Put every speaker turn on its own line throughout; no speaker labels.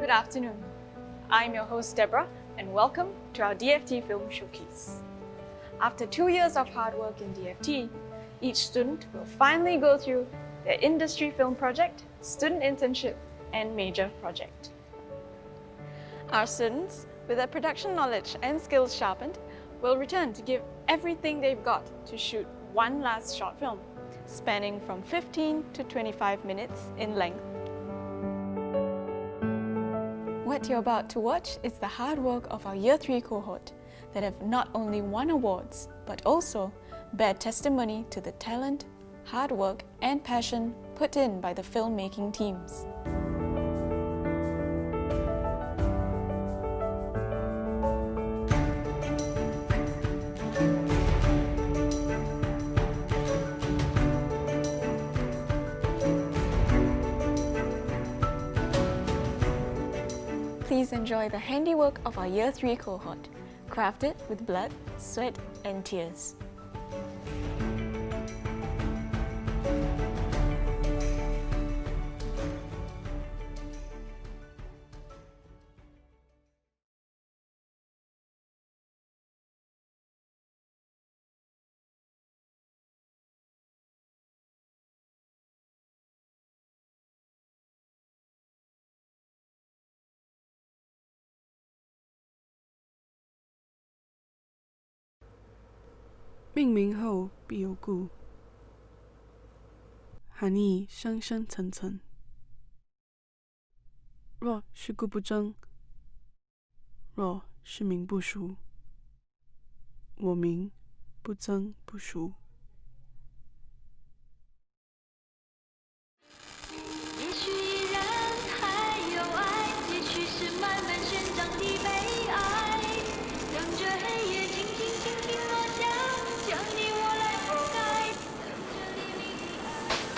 Good afternoon. I'm your host Deborah and welcome to our DFT Film Showcase. After 2 years of hard work in DFT, each student will finally go through their industry film project, student internship, and major project. Our students, with their production knowledge and skills sharpened, will return to give everything they've got to shoot one last short film, spanning from 15 to 25 minutes in length. What you're about to watch is the hard work of our Year 3 cohort that have not only won awards, but also bear testimony to the talent, hard work, and passion put in by the filmmaking teams. Please enjoy the handiwork of our Year 3 cohort, crafted with blood, sweat, and tears.
命名后必有故，含义深深层层。若是故不争，若是名不俗，我名不争不俗。
也许依然还有爱，也许是慢慢生长的悲哀，等着黑夜轻轻轻轻落下，将你我来覆盖，等着黎明的安排。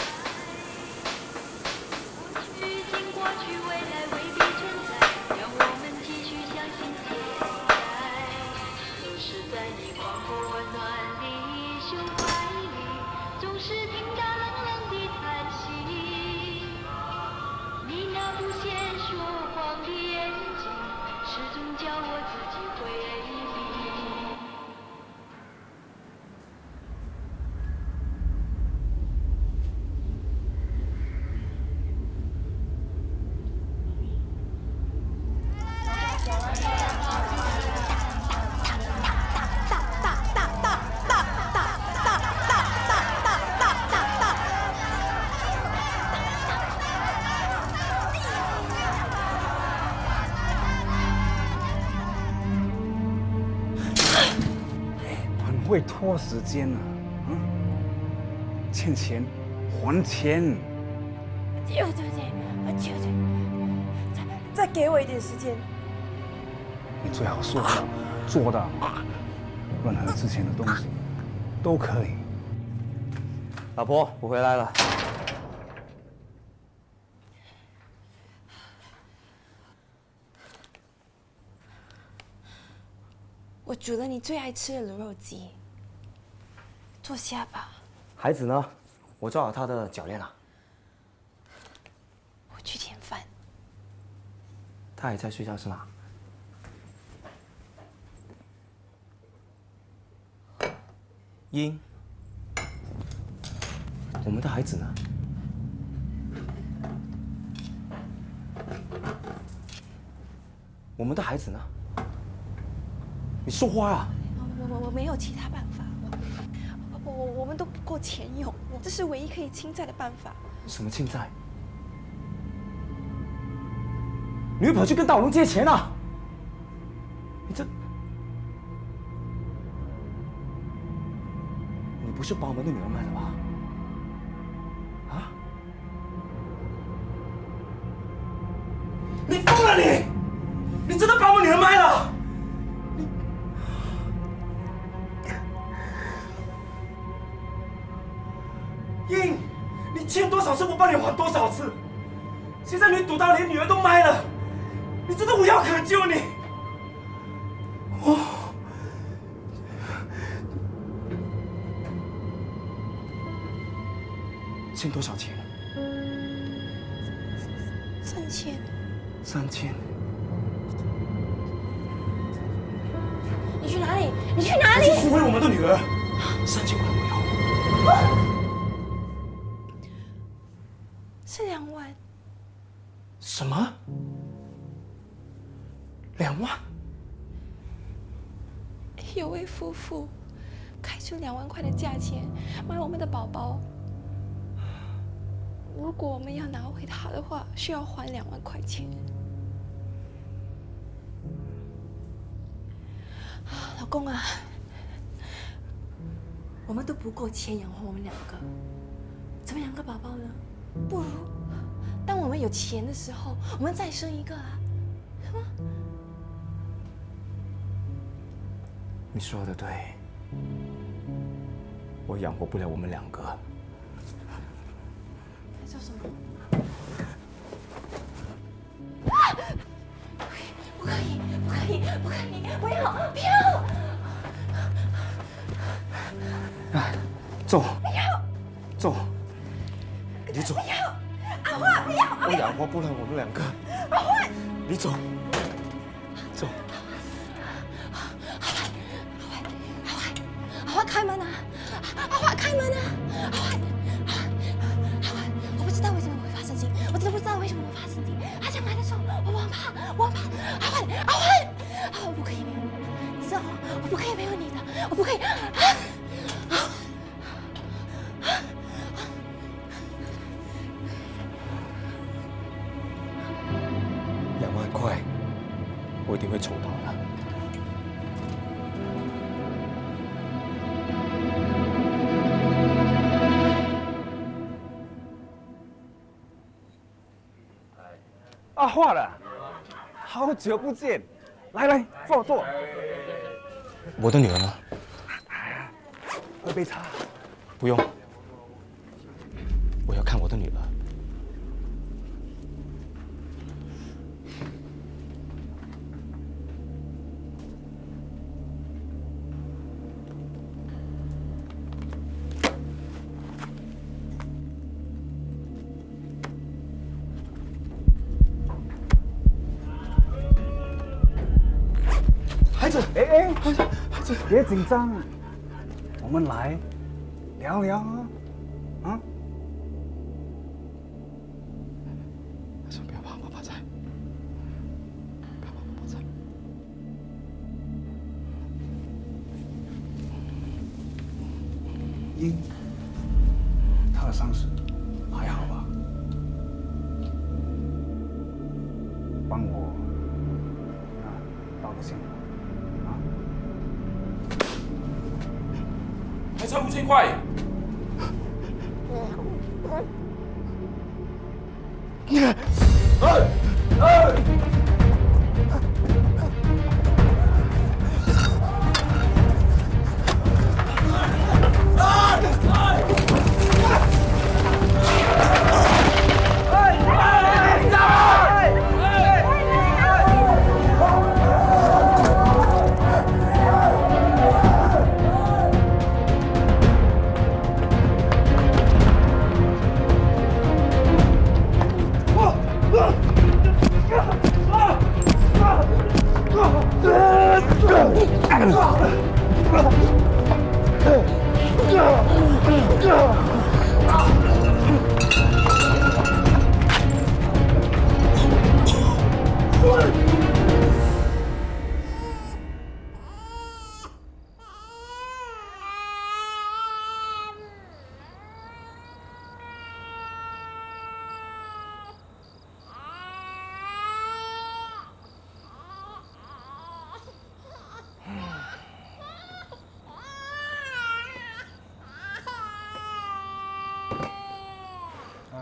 过去已经过去，未来未必存在，让我们继续相信期待，都是在你广阔温暖里胸怀里，总是听到冷冷的叹息。你那不屑说谎的眼睛，始终叫我自己回忆。
很会拖时间啊！欠钱还钱！
对不起，再给我一点时间。
你最好说到做到，任何之前的东西都可以。
老婆，我回来了。
我煮了你最爱吃的卤肉鸡，坐下吧。
孩子呢？我做好他的脚链了。
我去添饭。
他还在睡觉是吗？英，我们的孩子呢？我们的孩子呢？你说话啊！
我没有其他办法，我们都不够钱用，这是唯一可以倾债的办法。
什么欠债？你又跑去跟大龙借钱啊？你这……你不是把我们的女儿卖了吧？啊？你疯了你！你真的把我女儿卖了！英，你欠多少次我帮你还多少次，现在你赌到连女儿都卖了，你真的无药可救你！哦，欠多少钱？
3000。
3000。
你去哪里？你去哪里？
去赎回我们的女儿。3000块我要。
是2万。
什么？2万？
有位夫妇开出2万块的价钱买我们的宝宝。如果我们要拿回他的话，需要还2万块钱。老公啊，我们都不够钱养活我们2个，怎么养个宝宝呢？不如当我们有钱的时候，我们再生一个啊，是吗？
你说的对，我养活不了我们2个。
在做什么？不可以，不可以，不可以！不要，不要！
走！不要！走！你走！
不要！阿花，不要！
我养活不了我们2个。阿花，你走！走！
阿花，开门啊！阿花，开门啊！阿花，我不知道为什么会发生情，我真的不知道为什么会发生情。他讲来的时候，我很怕，我很怕。阿花，我不可以没有你，你知道吗？我不可以没有你的，我不可以。
2万块，我一定会筹到的。阿华了，好久不见，来坐坐。我的女儿呢？喝杯茶。不用，我要看我的女儿。孩子，孩子，别紧张，我们来聊聊啊，啊！不要怕，爸爸在，不要怕，爸爸在。英，他的伤势还好吧？帮我道个歉。
还差5000块。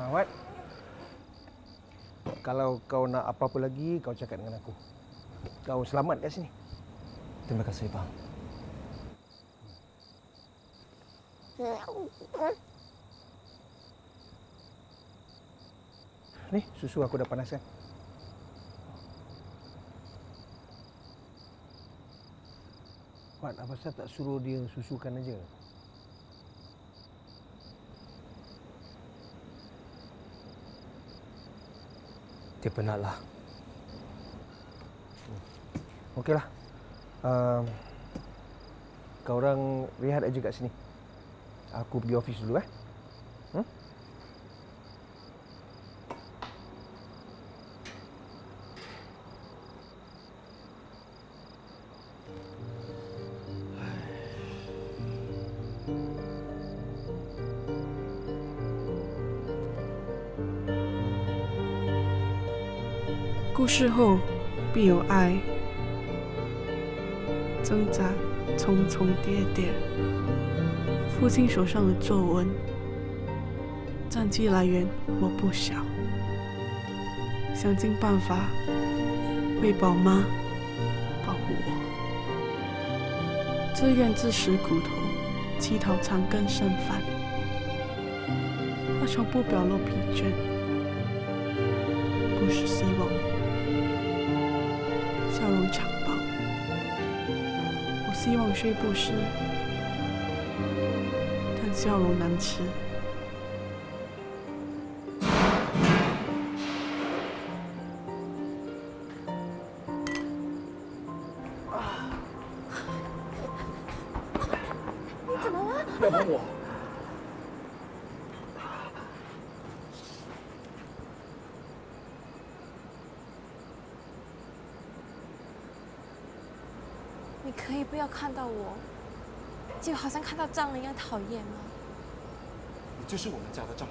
Wat, kalau kau nak apa-apa lagi, kau cakap dengan aku. Kau selamat kat sini.
Terima kasih, Bang.
Ni, susu aku dah panaskan. Wat, apa pasal tak suruh dia susukan aja?
Dia penatlah.
Okeylah. Kau orang rehat aja kat sini. Aku pergi office dulu
故事后必有爱，挣扎重重叠叠，父亲手上的皱纹，战绩来源我不晓，想尽办法喂饱妈，保护我，自愿自食骨头，乞讨长羹剩饭，他从不表露疲倦，不是希望，笑容长抱。我希望虽不失，但笑容难吃。
你怎么了？
不要碰我！
你可以不要看到我，就好像看到蟑螂一样讨厌吗？
你就是我们家的蟑螂。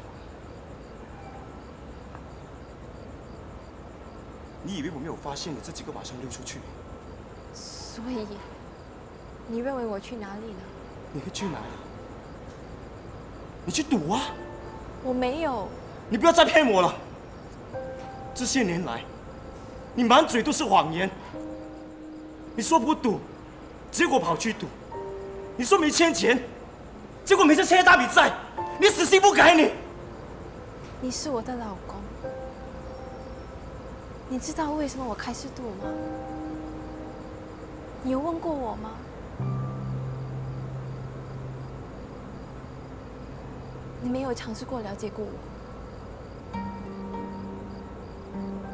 你以为我没有发现你这几个晚上溜出去？
所以，你认为我去哪里呢？
你会去哪里？你去赌啊！
我没有。
你不要再骗我了！这些年来，你满嘴都是谎言。你说不赌，结果跑去赌；你说没欠钱，结果没这欠一大笔债。你死性不改你！
你是我的老公，你知道为什么我开始赌吗？你有问过我吗？你没有尝试过了解过我，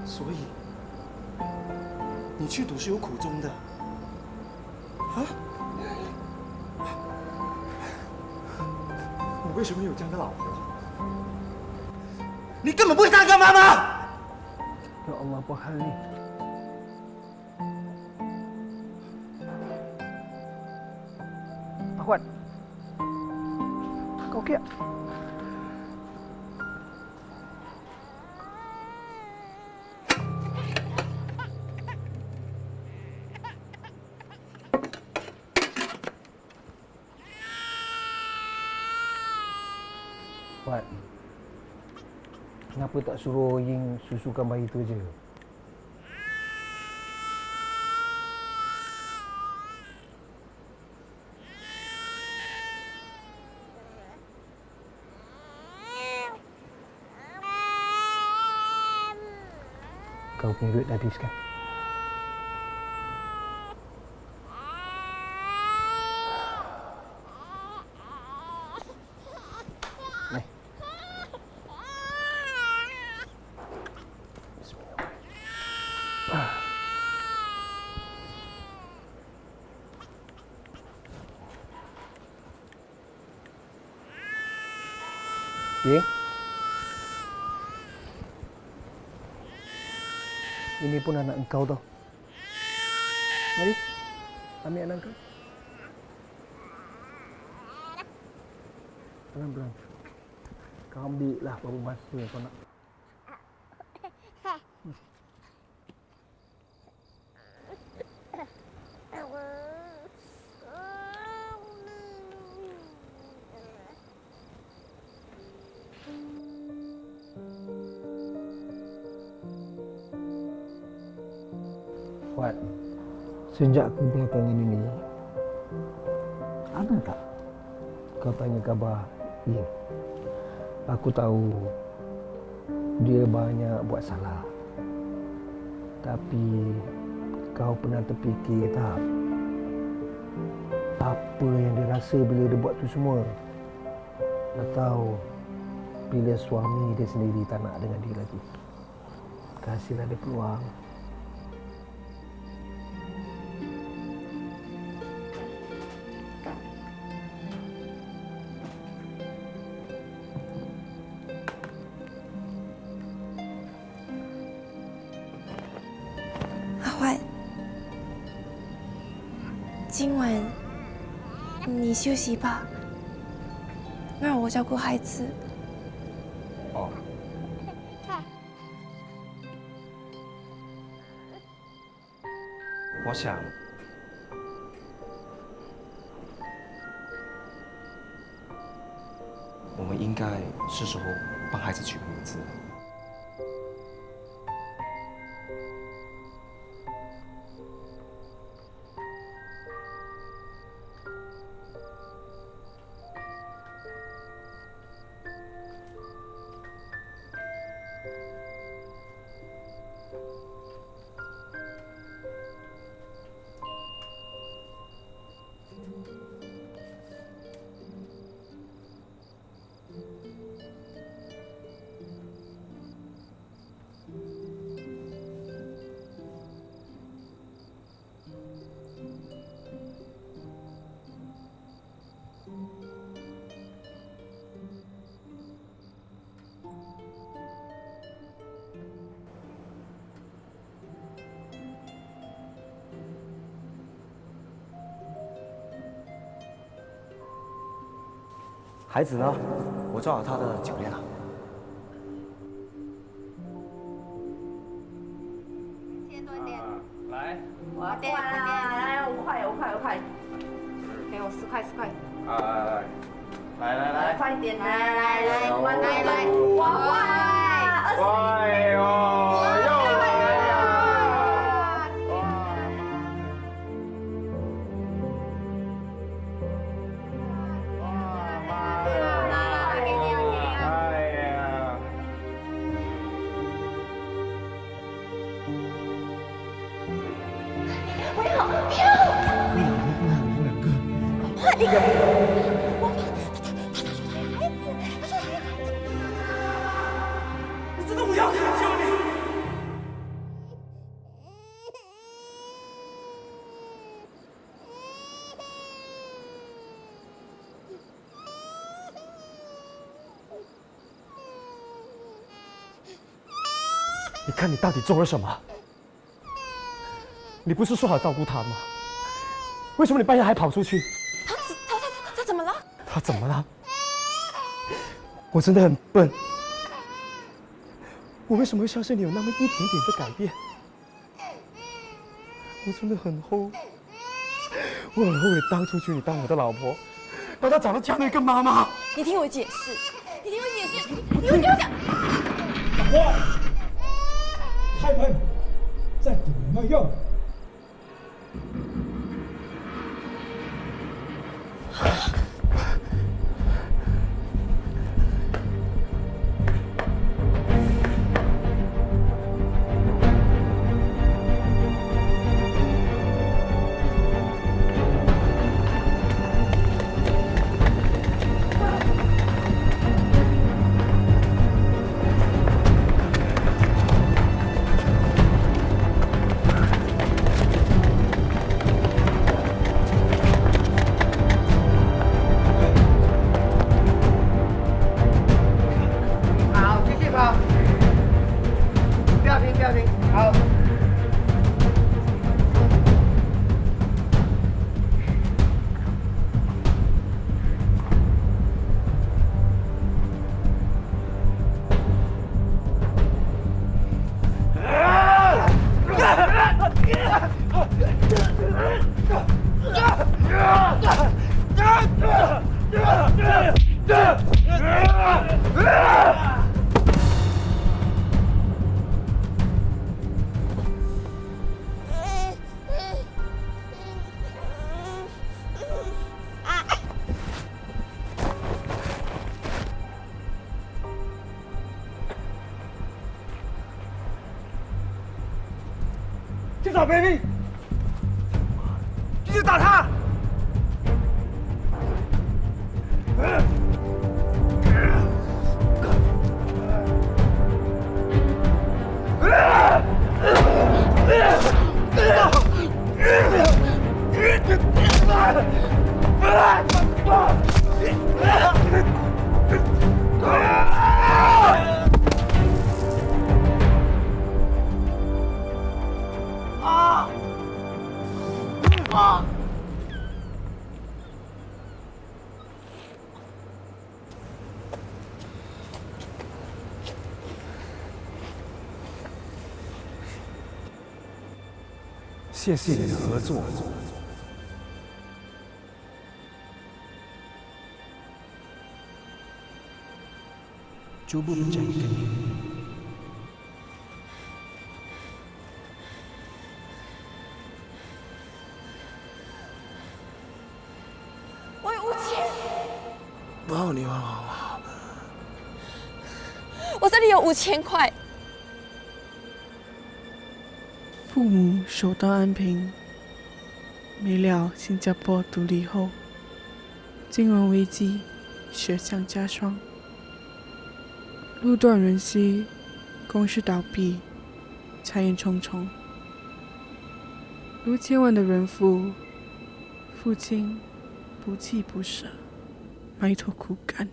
所以你去赌是有苦衷的，啊？你为什么有这样的老婆？你根本不会当个妈妈！
Ya Allah, apa hal ni? Ahwat, kau okey tak? Ahwat, kenapa tak suruh Ying susukan bayi tu je? Kau punya duit dah habis kan? Ni. Bismillah. Ying? Ini pun anak engkau tau. Mari, ambil anak engkau. Pelan-pelan. Kau ambil lah berapa masa kau nak. Fuad, sejak aku belakangan ini, ada tak kau tanya khabar Ying? Aku tahu dia banyak buat salah, tapi kau pernah terfikir tak apa yang dia rasa bila dia buat tu semua? Atau bila suami dia sendiri tak nak dengan dia lagi? Kasihlah dia peluang.
今晚你休息吧，让我照顾孩子。
哦。我想，我们应该是时候帮孩子取个名字了。孩子呢？我做好他的酒店了。
先多一点。
来，
我要点，来，5块，5块，给我4块，4块。
来，
快点，来，哇
哎呦，又来呀！
你真的不要求你！
你看你到底做了什么？你不是说好照顾他吗？为什么你半夜还跑出去？
他怎么了？
他怎么了？我真的很笨，我为什么会相信你有那么一点点的改变？我真的很后悔，我很后悔当初娶你当我的老婆，让他找到这样的一个妈妈。
你听我解释，你听我讲。
哇！太笨，再赌有没有用？
去找 baby， 去打他！
谢谢你的合作。
Cuba percayakan ini.
我有5000，
包你好，
我这里有5000块。
父母手到安平，没料新加坡独立后，金融危机雪上加霜，路断人稀，公司倒闭，财源重重，如千万的人父，父亲不弃不舍，埋头苦干，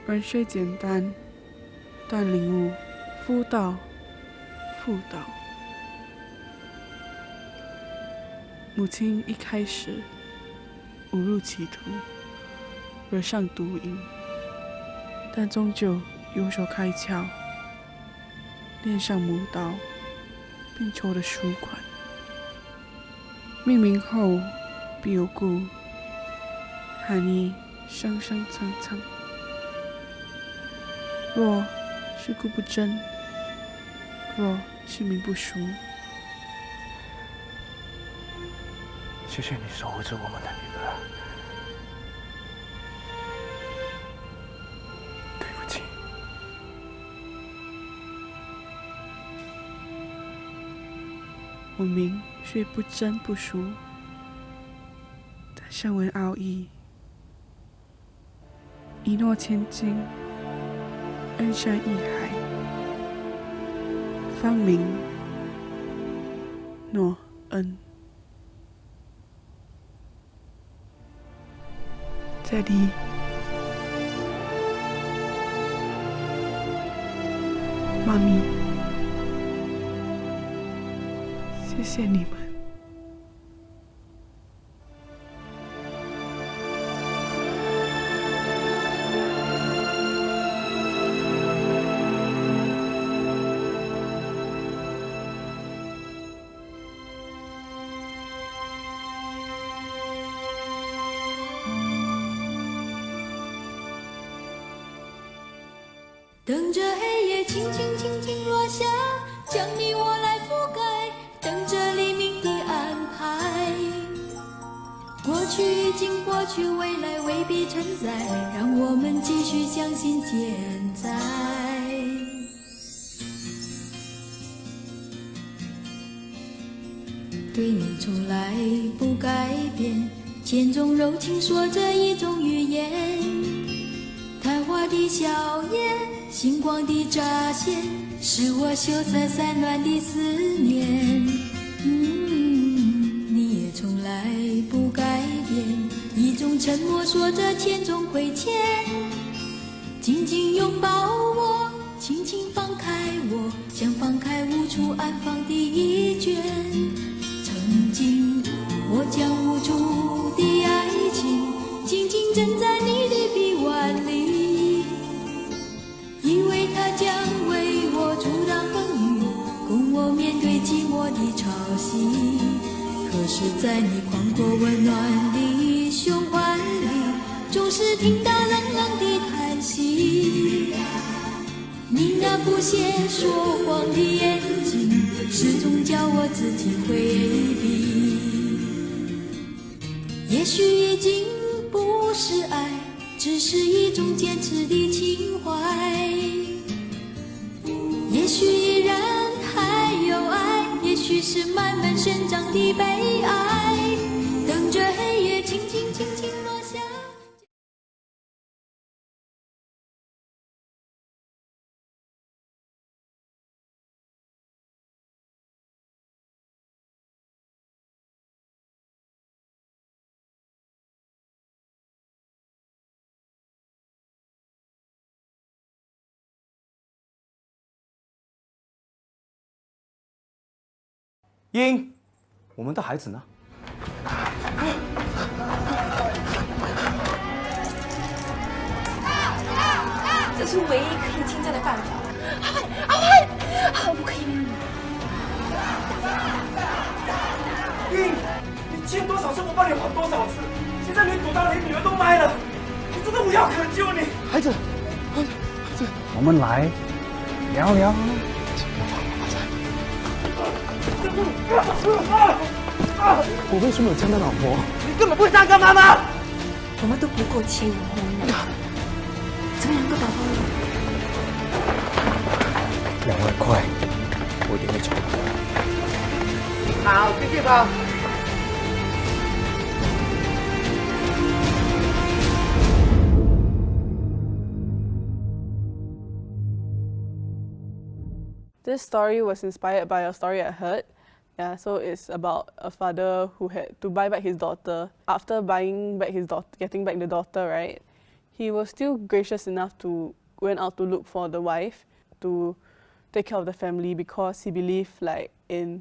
人虽简单，但领悟夫道。妇道，母亲一开始误入歧途，惹上毒瘾，但终究有所开窍，恋上母刀，并求得赎款。命名后必有故，含义深深层层。若是故不真，若是名不熟，
谢谢你守护着我们的女儿。对不起，
我名虽不真不熟，但深闻奥义，一诺千金，恩山义海。方名诺恩。这里，妈咪，谢谢你们。
等着黑夜轻轻轻轻落下，将你我来覆盖，等着黎明的安排。过去已经过去，未来未必存在，让我们继续相信现在。对你从来不改变，千种柔情说着一种语言，昙花的笑颜，星光的乍现，是我羞涩散乱的思念。你也从来不改变，一种沉默说着千种亏欠，紧紧拥抱我，轻轻放开我，像放开无处安放的一卷。曾经我将无助的爱情紧紧枕在你的臂弯里，以为它将为我阻挡风雨，供我面对寂寞的潮汐。可是在你宽阔温暖的胸怀里，总是听到冷冷的叹息。你那不屑说谎的眼睛，始终叫我自己回避。也许已经不是爱，只是一种坚持的情怀。也许依然还有爱，也许是慢慢生长的悲哀。等着黑夜轻轻轻轻落下。
英，我们的孩子呢？
这是唯一可以侵占的办法。阿焕，我不可以没有你。
欠多少次我帮你还多少次，现在连赌单连女儿都卖了，我真的无药可救你。
孩子，
我们来聊聊。
我为什么有这样的老婆？
你根本不会当个妈妈。
我们都不够钱养红的，怎么养个宝宝呢
2万块，我一定会找到。
好，继续吧。
This story was inspired by a story I heard. Yeah, so it's about a father who had to buy back his daughter. After buying back his daughter, getting back the daughter, right, he was still gracious enough to went out to look for the wife to take care of the family because he believed like the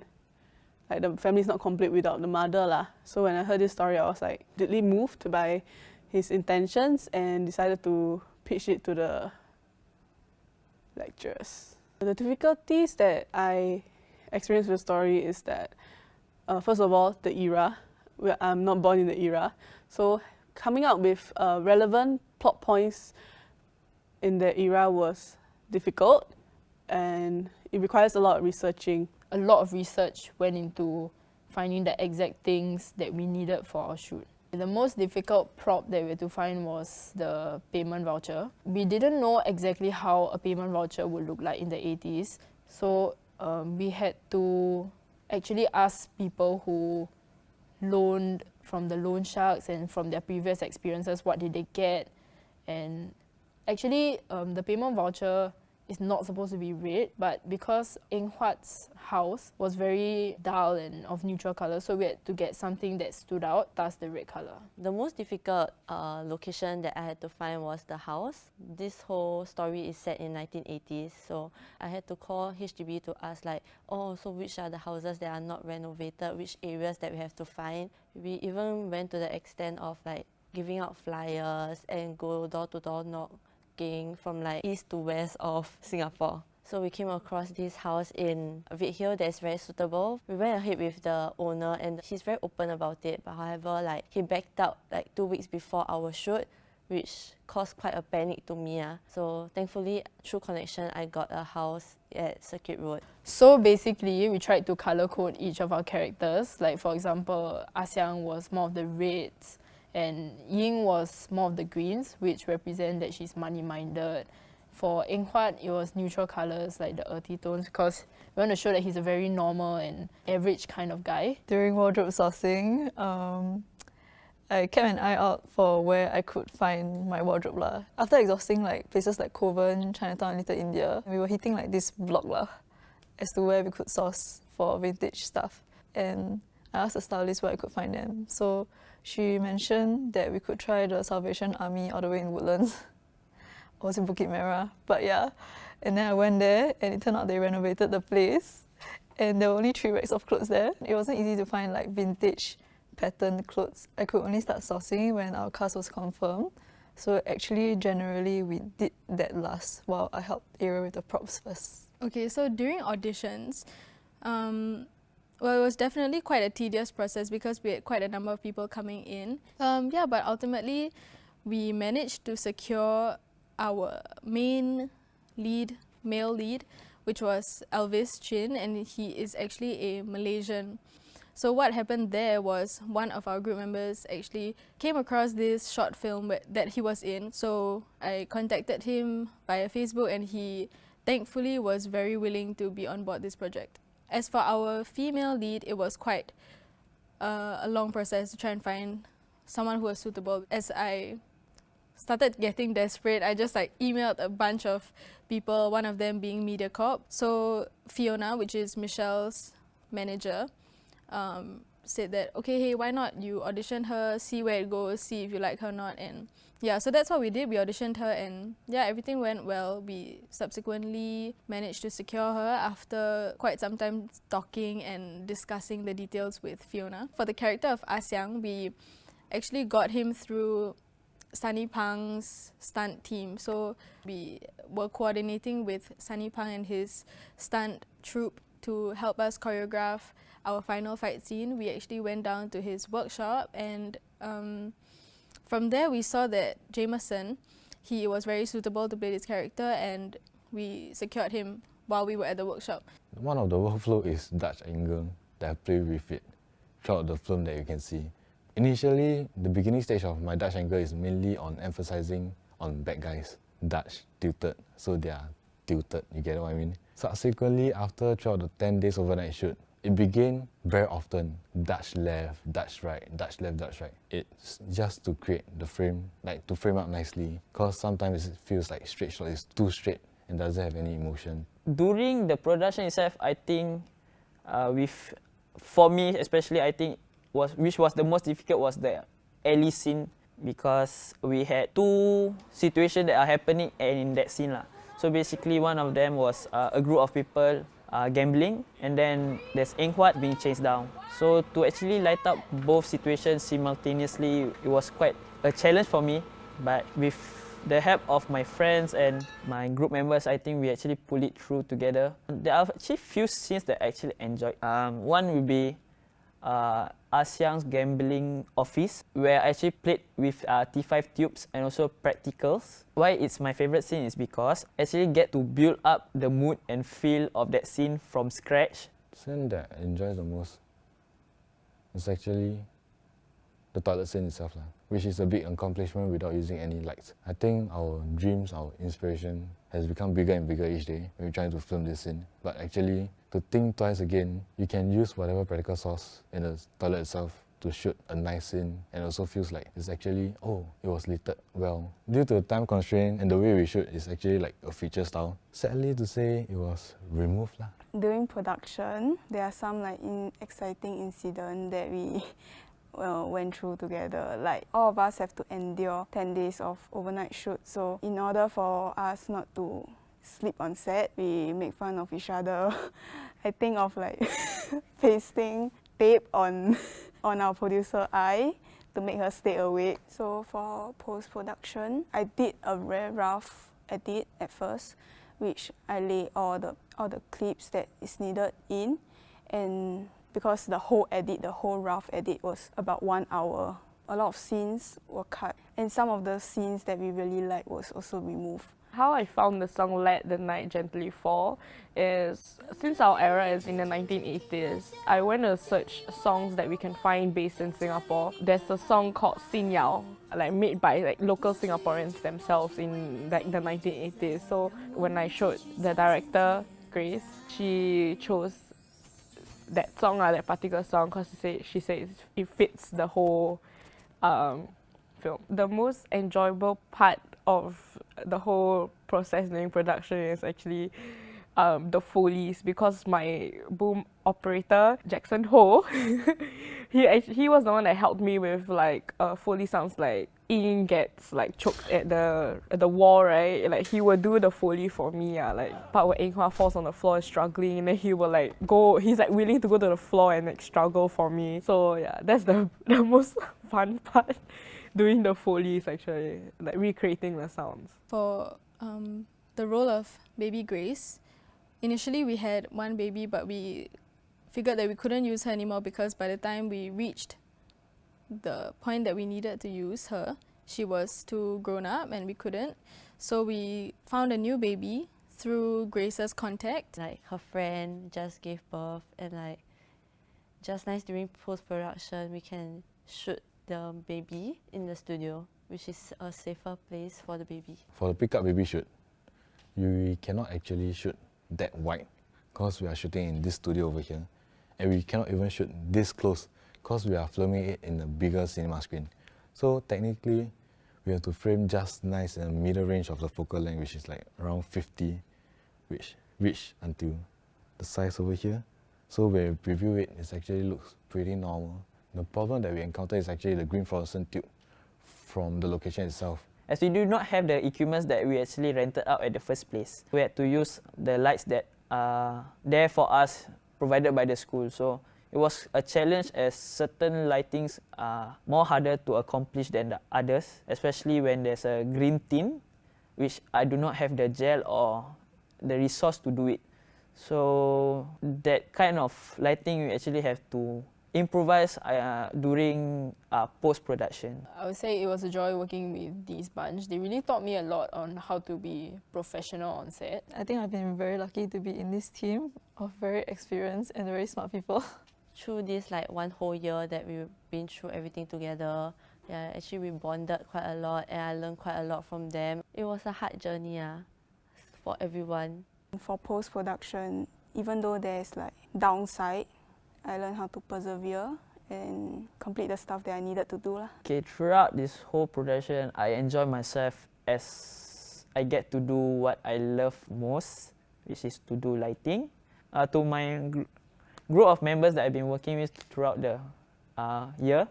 family is not complete without the mother lah. So when I heard this story, I was like deeply moved by his intentions and decided to pitch it to the lecturers. The difficulties that I experienced with the story is that, first of all, the era. I'm not born in the era. So coming up with relevant plot points in the era was difficult and it requires a lot of researching.
A lot of research went into finding the exact things that we needed for our shoot. The most difficult prop that we had to find was the payment voucher. We didn't know exactly how a payment voucher would look like in the 80s, so we had to actually ask people who loaned from the loan sharks and from their previous experiences what did they get. And actually the payment voucher is not supposed to be red, but because Eng Huat's house was very dull and of neutral colour, so we had to get something that stood out, thus the red colour.
The most difficult location that I had to find was the house. This whole story is set in 1980s, so I had to call HDB to ask like, oh, so which are the houses that are not renovated, which areas that we have to find. We even went to the extent of like giving out flyers and go door to door knocking from like east to west of Singapore. So we came across this house in Redhill that's very suitable. We went ahead with the owner and he's very open about it, but however like he backed out like 2 weeks before our shoot, which caused quite a panic to me. So thankfully through connection I got a house at Circuit Road.
So basically we tried to colour code each of our characters. Like for example, Asyang was more of the reds and Ying was more of the greens, which represent that she's money-minded. For Eng Huat, it was neutral colours like the earthy tones because we want to show that he's a very normal and average kind of guy.
During wardrobe sourcing, I kept an eye out for where I could find my wardrobe lah. After exhausting like places like Kovan, Chinatown, Little India, we were hitting like this block lah as to where we could source for vintage stuff. And I asked the stylist where I could find them. So she mentioned that we could try the Salvation Army all the way in Woodlands. I was in Bukit Merah, but yeah. And then I went there and it turned out they renovated the place and there were only 3 racks of clothes there. It wasn't easy to find like vintage pattern clothes. I could only start sourcing when our cast was confirmed. So actually, generally, we did that last while I helped Ariel with the props first.
Okay, so during auditions, well, it was definitely quite a tedious process because we had quite a number of people coming in. Yeah, but ultimately, we managed to secure our main lead, male lead, which was Elvis Chin, and he is actually a Malaysian. So what happened there was one of our group members actually came across this short film that he was in. So I contacted him via Facebook and he thankfully was very willing to be on board this project. As for our female lead, it was quite a long process to try and find someone who was suitable. As I started getting desperate, I just like emailed a bunch of people, one of them being MediaCorp. So Fiona, which is Michelle's manager, said that, okay, hey, why not you audition her, see where it goes, see if you like her or not. And yeah, so that's what we did. We auditioned her and yeah, everything went well. We subsequently managed to secure her after quite some time talking and discussing the details with Fiona. For the character of Asyang, we actually got him through Sunny Pang's stunt team. So we were coordinating with Sunny Pang and his stunt troupe to help us choreograph our final fight scene, we actually went down to his workshop, and from there we saw that Jameson, he was very suitable to play this character, and we secured him while we were at the workshop.
One of the workflow is Dutch angle that I play with it throughout the film that you can see. Initially, the beginning stage of my Dutch angle is mainly on emphasizing on bad guys. Dutch tilted, so they are tilted, you get what I mean? Subsequently, throughout the 10 days overnight shoot, it began very often, Dutch left, Dutch right, Dutch left, Dutch right. It's just to create the frame, like to frame up nicely, because sometimes it feels like straight shot is too straight and doesn't have any emotion.
During the production itself, I think for me especially, I think which was the most difficult was the alley scene, because we had two situations that are happening in that scene lah. So basically one of them was a group of people gambling, and then there's Eng Huat being chased down. So to actually light up both situations simultaneously, it was quite a challenge for me, but with the help of my friends and my group members, I think we actually pulled it through together. There are actually few scenes that I actually enjoyed. One will be Asiang's gambling office, where I actually played with T5 tubes and also practicals. Why it's my favorite scene is because I actually get to build up the mood and feel of that scene from scratch.
The scene that I enjoy the most is actually the toilet scene itself, which is a big accomplishment without using any lights. I think our dreams, our inspiration has become bigger and bigger each day when we're trying to film this scene. But actually, to think twice again, you can use whatever practical source in the toilet itself to shoot a nice scene, and also feels like it's actually, oh, it was lit well. Due to the time constraint and the way we shoot is actually like a feature style. Sadly to say, it was removed lah.
During production, there are some exciting incidents that we went through together. Like all of us have to endure 10 days of overnight shoot. So in order for us not to sleep on set, we make fun of each other. I think of like pasting tape on our producer eye to make her stay awake. So for post-production, I did a very rough edit at first, which I lay all the clips that is needed in, and because the whole rough edit was about 1 hour. A lot of scenes were cut, and some of the scenes that we really liked was also removed.
How I found the song Let the Night Gently Fall is, since our era is in the 1980s, I went to search songs that we can find based in Singapore. There's a song called Sin Yao, made by local Singaporeans themselves in the 1980s. So when I showed the director, Grace, she chose that song, that particular song, because she says it fits the whole film. The most enjoyable part of the whole process during production is actually the Foleys, because my boom operator, Jackson Ho, he was the one that helped me with Foley sounds like Ian gets choked at the wall, right? He will do the Foley for me, part where Eng Hua falls on the floor and struggling, and then he will he's willing to go to the floor and struggle for me. So yeah, that's the most fun part. Doing the Foleys, actually, recreating the sounds.
For the role of baby Grace, initially we had one baby, but we figured that we couldn't use her anymore because by the time we reached the point that we needed to use her, she was too grown up and we couldn't. So we found a new baby through Grace's contact.
Her friend just gave birth, and just nice during post-production we can shoot the baby in the studio, which is a safer place for the baby.
For the pickup baby shoot, we cannot actually shoot that wide because we are shooting in this studio over here, and we cannot even shoot this close because we are filming it in a bigger cinema screen. So technically, we have to frame just nice in the middle range of the focal length, which is around 50, which reach until the size over here. So when we preview it, it actually looks pretty normal. The problem that we encounter is actually the green fluorescent tube from the location itself.
As we do not have the equipment that we actually rented out at the first place, we had to use the lights that are there for us, provided by the school. So it was a challenge as certain lightings are more harder to accomplish than the others, especially when there's a green theme, which I do not have the gel or the resource to do it. So that kind of lighting you actually have to improvise during post-production.
I would say it was a joy working with these bunch. They really taught me a lot on how to be professional on set.
I think I've been very lucky to be in this team of very experienced and very smart people.
Through this like 1 whole year that we've been through everything together, yeah, actually we bonded quite a lot and I learned quite a lot from them. It was a hard journey for everyone.
For post-production, even though there's like downside, I learned how to persevere and complete the stuff that I needed to do.
Okay, throughout this whole production, I enjoy myself as I get to do what I love most, which is to do lighting. To my group of members that I've been working with throughout the year,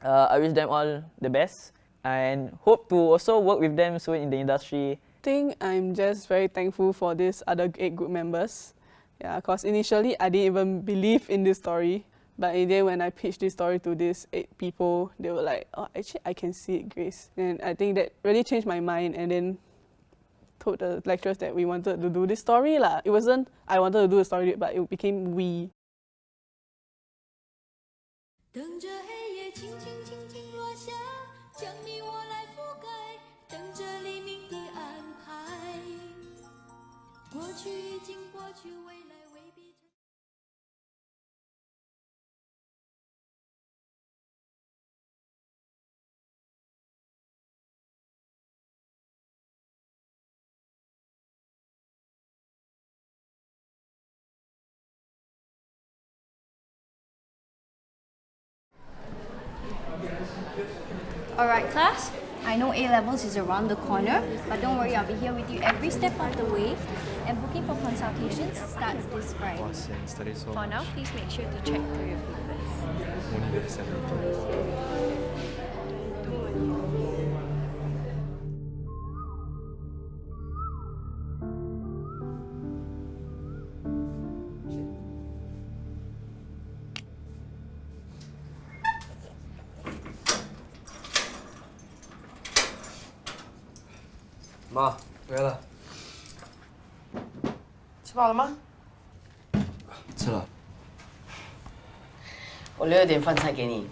I wish them all the best and hope to also work with them soon in the industry.
I think I'm just very thankful for these other 8 group members. Yeah, because initially I didn't even believe in this story. But in the end, when I pitched this story to these 8 people, they were like, oh, actually I can see it, Grace. And I think that really changed my mind and then told the lecturers that we wanted to do this story. It wasn't I wanted to do the story, but it became we.
等着黑夜轻轻轻轻落下，将你我来覆盖，等着黎明的安排。过去已经过去，未来未必。
Alright class, I know A-levels is around the corner, but don't worry, I'll be here with you every step of the way. And booking for consultations starts this Friday.
Study so
For now, please make sure to check through your papers.
Only the 7th.
妈，回来了。吃饱了吗？
吃了。我留了点饭菜给你，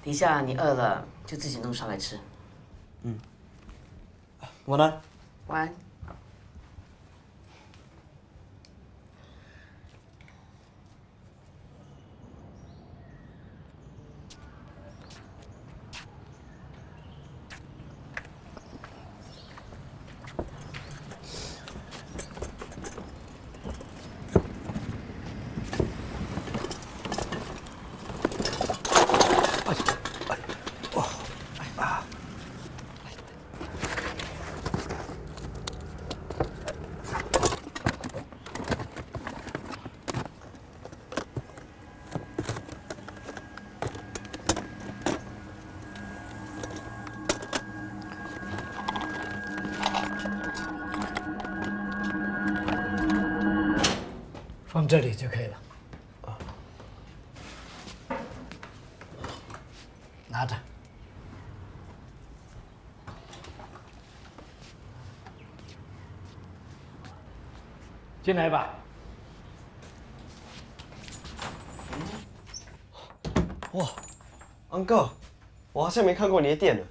等一下你饿了就自己弄上来吃。
嗯。晚安。
晚安。
放这里就可以了。拿着。进来吧。
哇，安哥，我好像没看过你的店呢。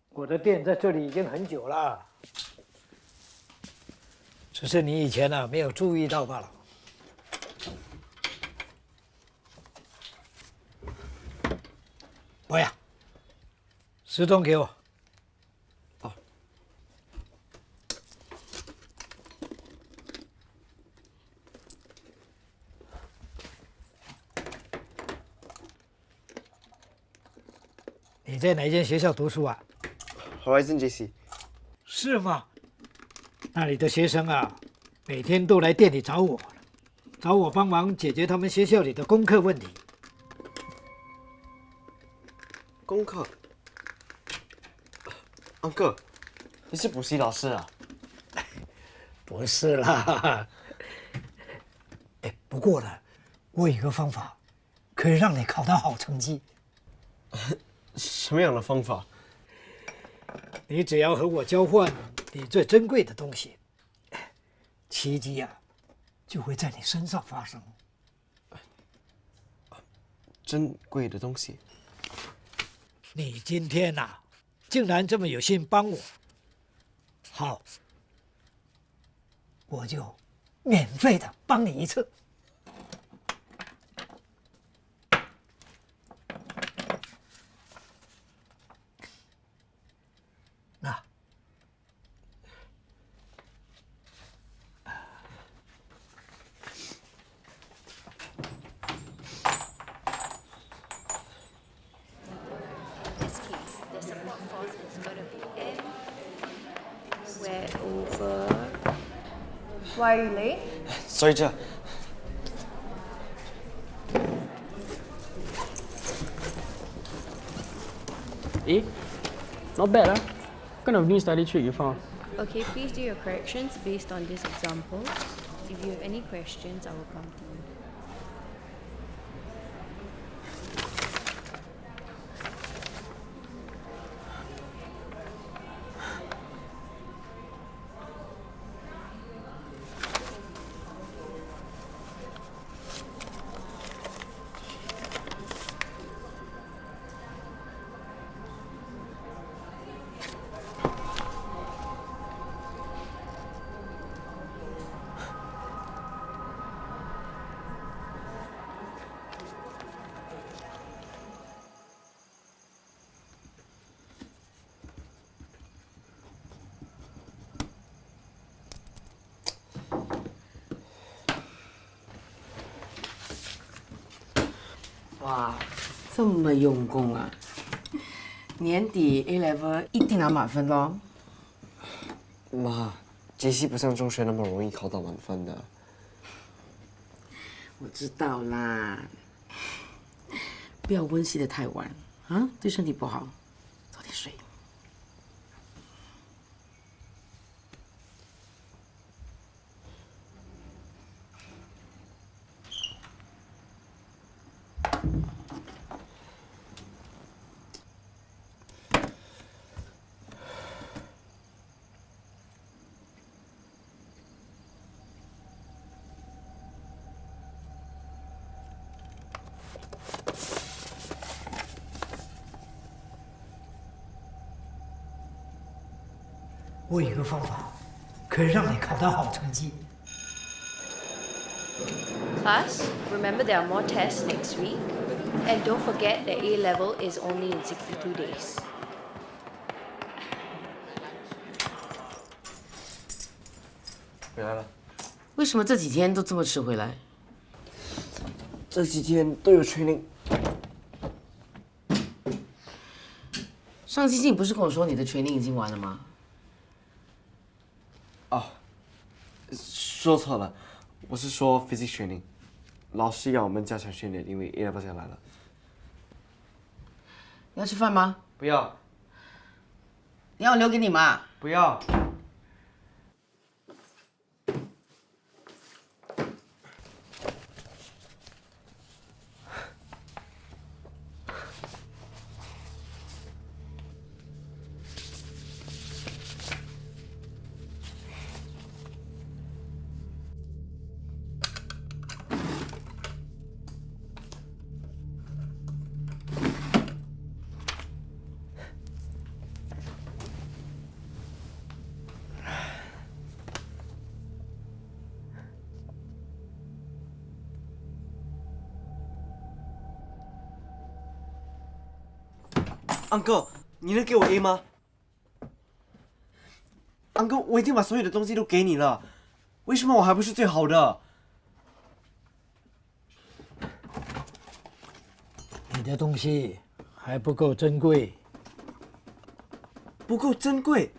我的店在这里已经很久了。只是你以前没有注意到罢了。博雅，10钟给我。
好。
你在哪间学校读书啊
？Horizon JC。
是吗？那里的学生每天都来店里找我帮忙解决他们学校里的功课问题。
功课？安哥，你是补习老师啊？
不是啦。不过呢，我有一个方法，可以让你考到好成绩。
什么样的方法？
你只要和我交换你最珍贵的东西，奇迹呀、就会在你身上发生。
珍贵的东西。
你今天呐、竟然这么有心帮我，好，我就免费的帮你一次。那。
This case, the support force is going to be M squared over. Why are you late?
Sorry, Cha.
Not bad, huh? What kind of new study trick you found?
Okay, please do your corrections based on this example. If you have any questions, I will come to you.
哇，这么用功啊！年底 A level 一定拿满分咯。
妈，杰西不像中学那么容易考到满分的。
我知道啦，不要温习的太晚啊，对身体不好，早点睡。
我有一个方法，可以让你考到好成绩。
Class, remember there are more tests next week. And don't forget that A level is only in 62 days.
回来了。
为什么这几天都这么迟回来？
这几天都有 training。
上星期你不是跟我说你的 training 已经完了吗？
哦，说错了，我是说 physics training。老师要我们加强训练，因为 A level 要来了。
你要吃饭吗？
不要。
你要我留给你吗？
不要。Uncle， 你能给我 A 吗 ？Uncle， 我已经把所有的东西都给你了，为什么我还不是最好的？
你的东西还不够珍贵。
不够珍贵。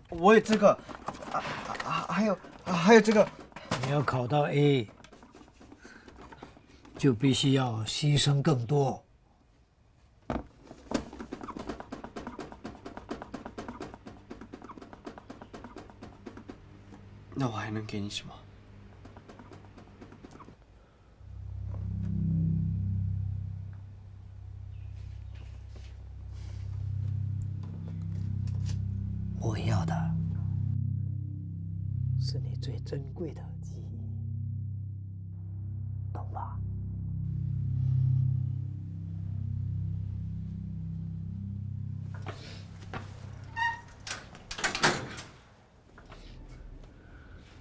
我有这个，还有这个。
你要考到 A， 就必须要牺牲更多。
那我还能给你什么？
我要的是你最珍贵的记忆，懂吧？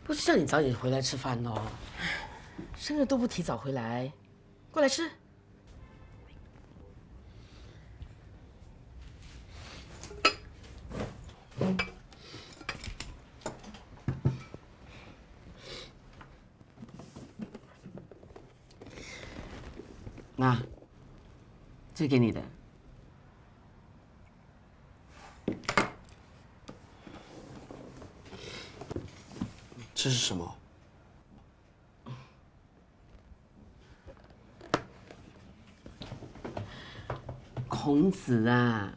不是叫你早点回来吃饭哦，生日都不提早回来，过来吃。那，这给你的。
这是什么？
孔子啊，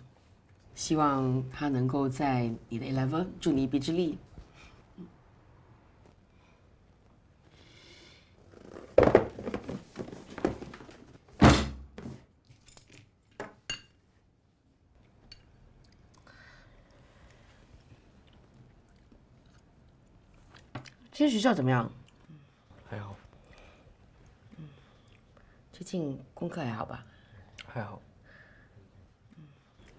希望他能够在你的 A-level 助你一臂之力。今天学校怎么样？
还好。
最近功课还好吧？
还好。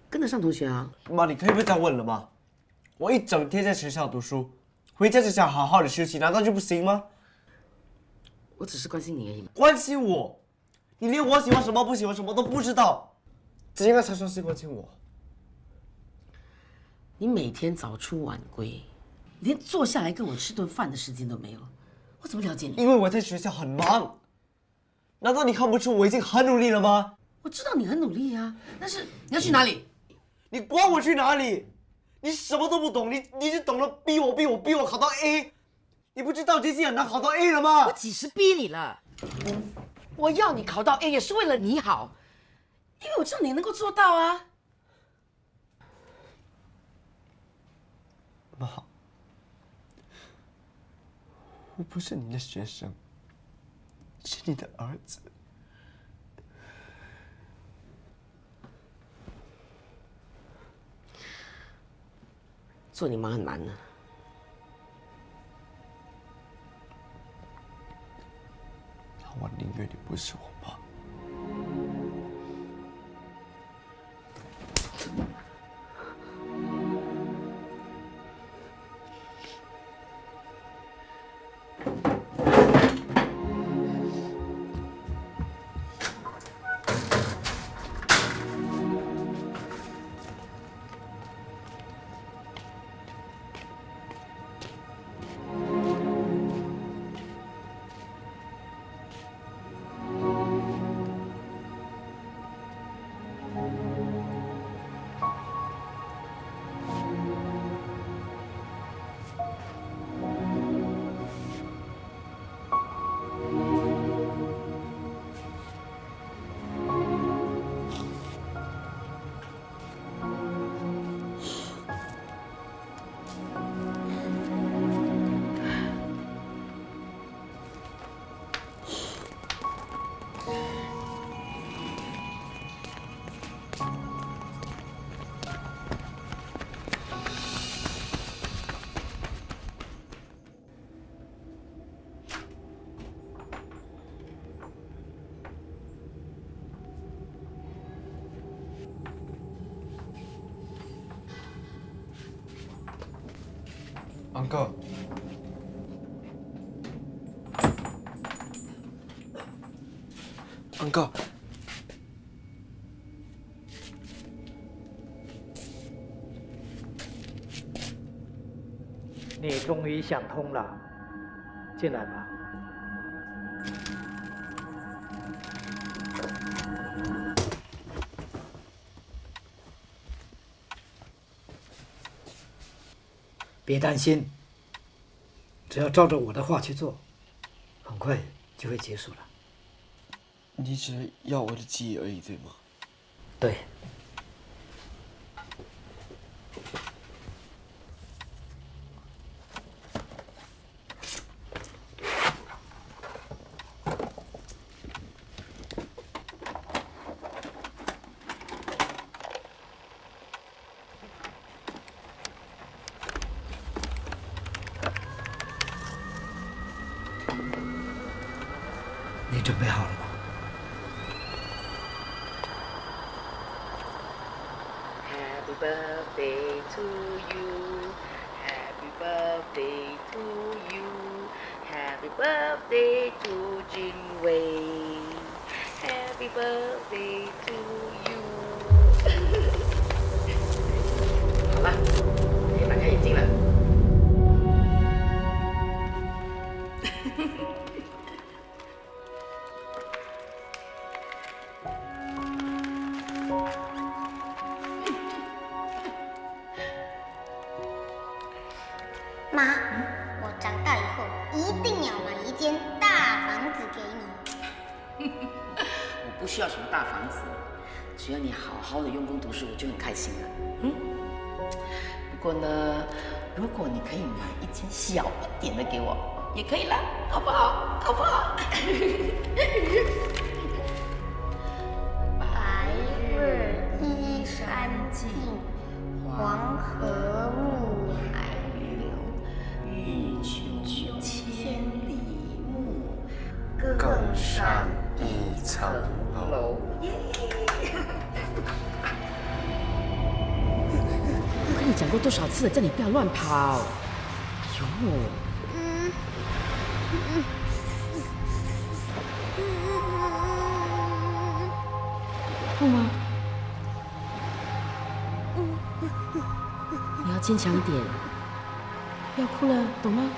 跟得上同学啊。
妈，你可以不再问了吗？我一整天在学校读书，回家就想好好的休息，难道就不行吗？
我只是关心你而已嘛。
关心我？你连我喜欢什么不喜欢什么都不知道，这应该才算是关心我。
你每天早出晚归，连坐下来跟我吃顿饭的时间都没有，我怎么了解你？
因为我在学校很忙。难道你看不出我已经很努力了吗？
我知道你很努力啊，但是你要去哪里？
你管我去哪里？你什么都不懂，你只懂了逼我考到 A， 你不知道这些很难考到 A 了吗？
我几时逼你了？我要你考到 A 也是为了你好，因为我知道你能够做到啊。
妈，我不是你的学生，是你的儿子。
做你妈很难的。
那我宁愿你不是我妈。Uncle， Uncle，
你终于想通了，进来吧。别担心，只要照着我的话去做，很快就会结束了。
你只要我的记忆而已，对吗？
对。
birthday to you. Happy birthday to you. Happy birthday to Jinwei. Happy birthday to you. 好了，可以打开眼睛了。
妈，我长大以后一定要买一间大房子给你。
我不需要什么大房子，只要你好好的用功读书，我就很开心了。不过呢，如果你可以买一间小一点的给我，也可以啦，好不好？好不好？
白日依山尽，黄河入海流。欲穷千里目，更上一层楼。
我跟你讲过多少次了，叫你不要乱跑。哟。痛吗？你要坚强一点，不要哭了，懂吗？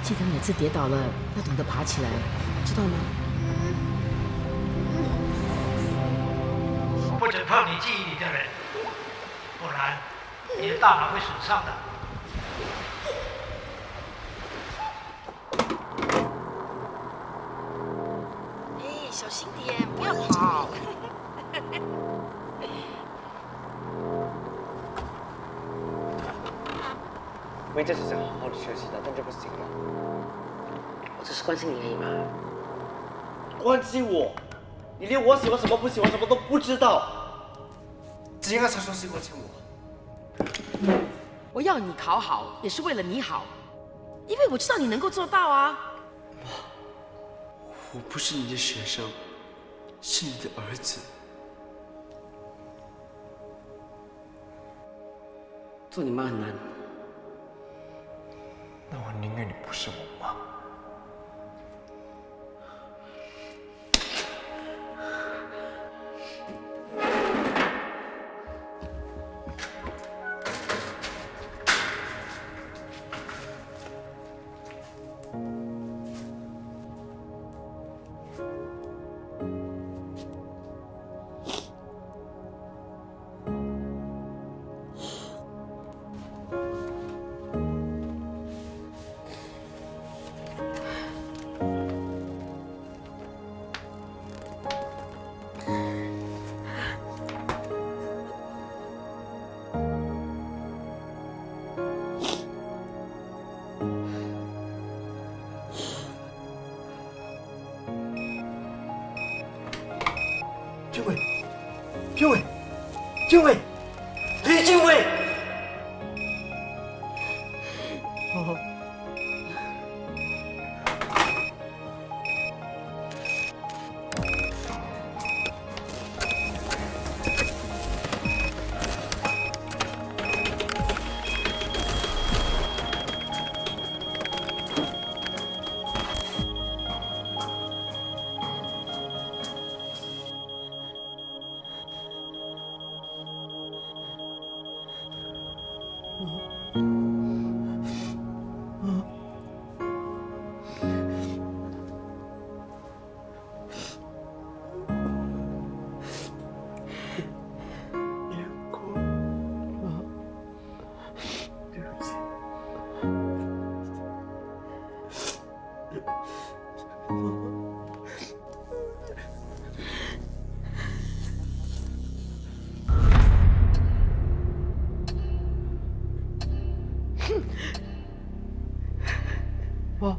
记得每次跌倒了要懂得爬起来，知道吗？
不准碰你记忆里的人，不然你的大脑会损伤的。
哎，小心点，不要跑。
我一直是想好好的学习的，但就不行了。
我只是关心你而已嘛。
关心我？你连我喜欢什么不喜欢什么都不知道，只应该才说是关心我。
我要你考好，也是为了你好，因为我知道你能够做到啊。
我不是你的学生，是你的儿子。
做你妈很难。
那我宁愿你不是我妈。
俊伟，俊伟，李俊伟。
妈，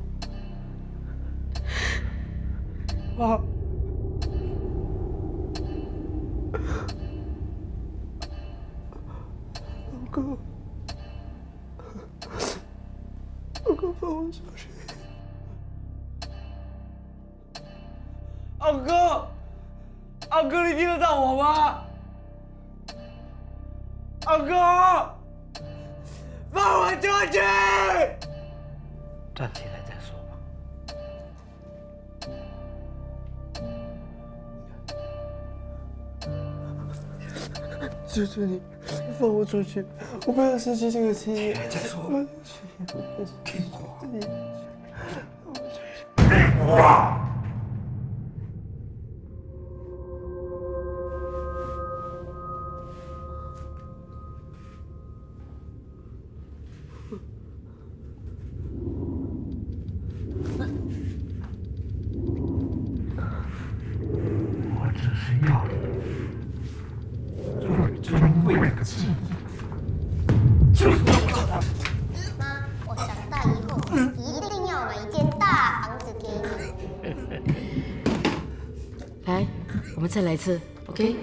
妈，老公，老公放我出去。
傲哥，傲哥，你听得到我吗？傲哥，放我出去！
站起来再说吧。
求求你，放我出去！我不要失去这个亲人。
再说。
给
我。我只是要最珍贵的记忆，就是要它。
妈，我长大以后一定要买一间大房子给你。
来，我们再来一次 ，OK？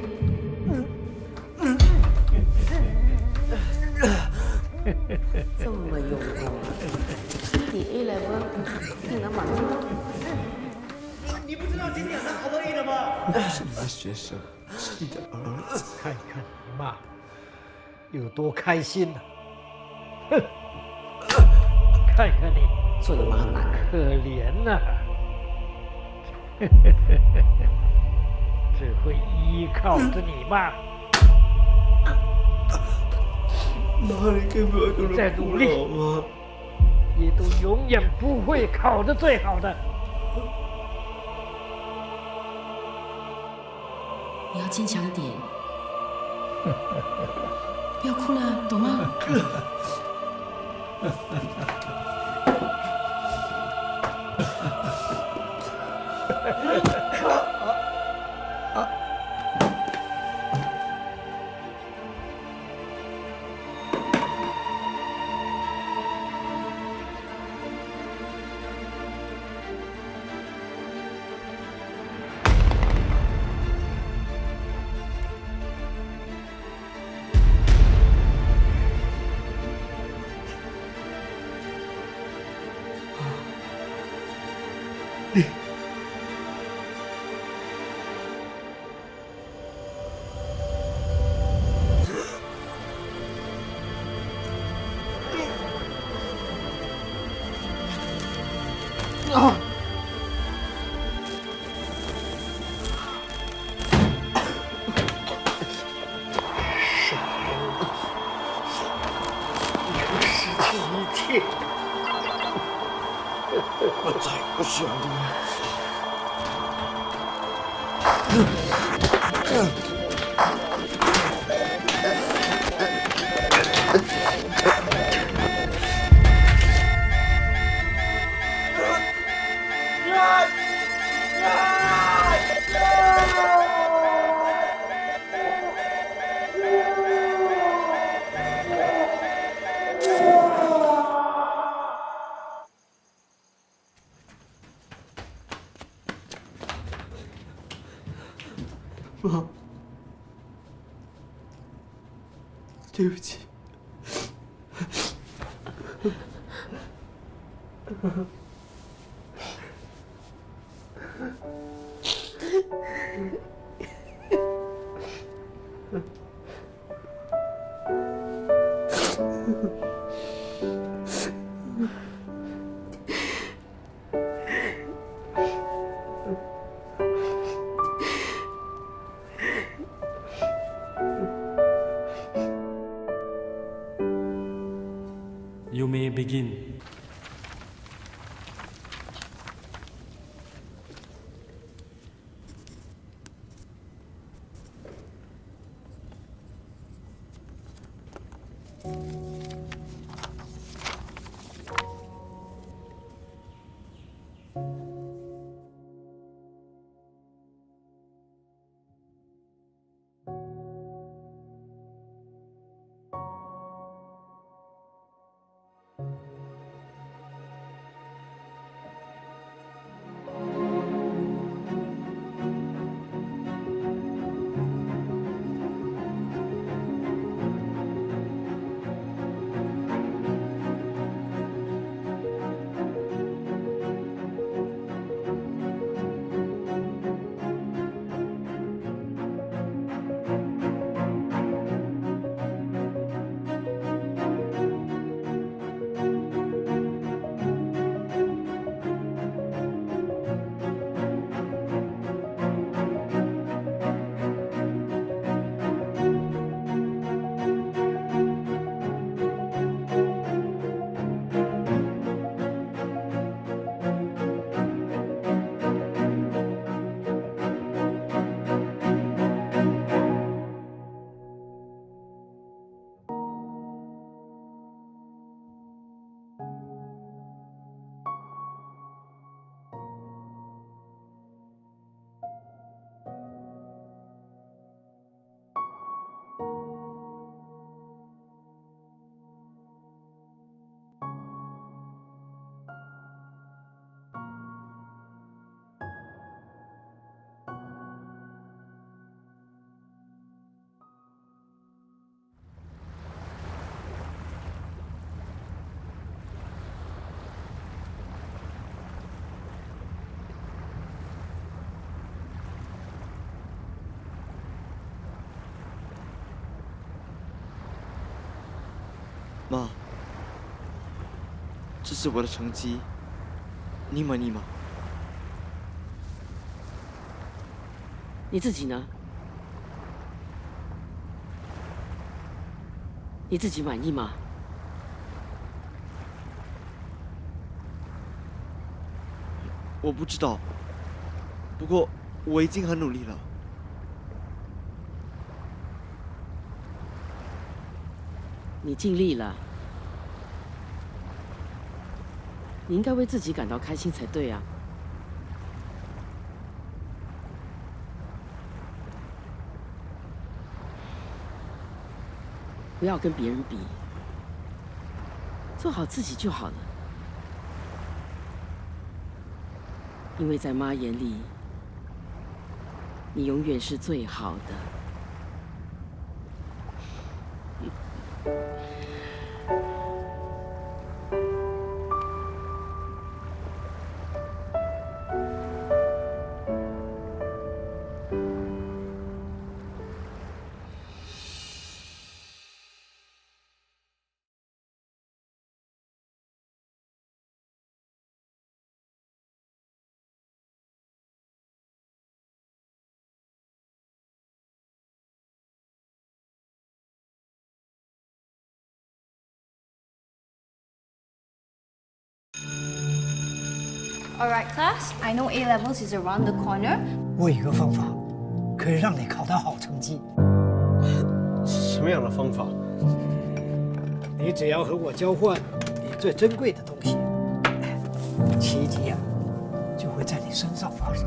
这么有功，你 A level 竟然满分。
你不知道今天有好多亿的吗？
是你的学生，是你的儿子。
看看你妈有多开心呐！哼，看看你
做的妈妈
可怜呐，只会依靠着你妈。
妈，你可以不要跟我
再努力
好吗？
也都永远不会考得最好的。
你要坚强一点，不要哭了，懂吗？
我再也不需要你妈，对不起。
You may begin.
妈，这是我的成绩，你满意吗？
你自己呢？你自己满意吗？
我不知道，不过我已经很努力了。
你尽力了，你应该为自己感到开心才对啊。不要跟别人比，做好自己就好了。因为在妈眼里，你永远是最好的。
Alright, class. I know A levels is around the corner.
我有一个方法，可以让你考到好成绩。
什么样的方法？
你只要和我交换你最珍贵的东西，奇迹啊，就会在你身上发生。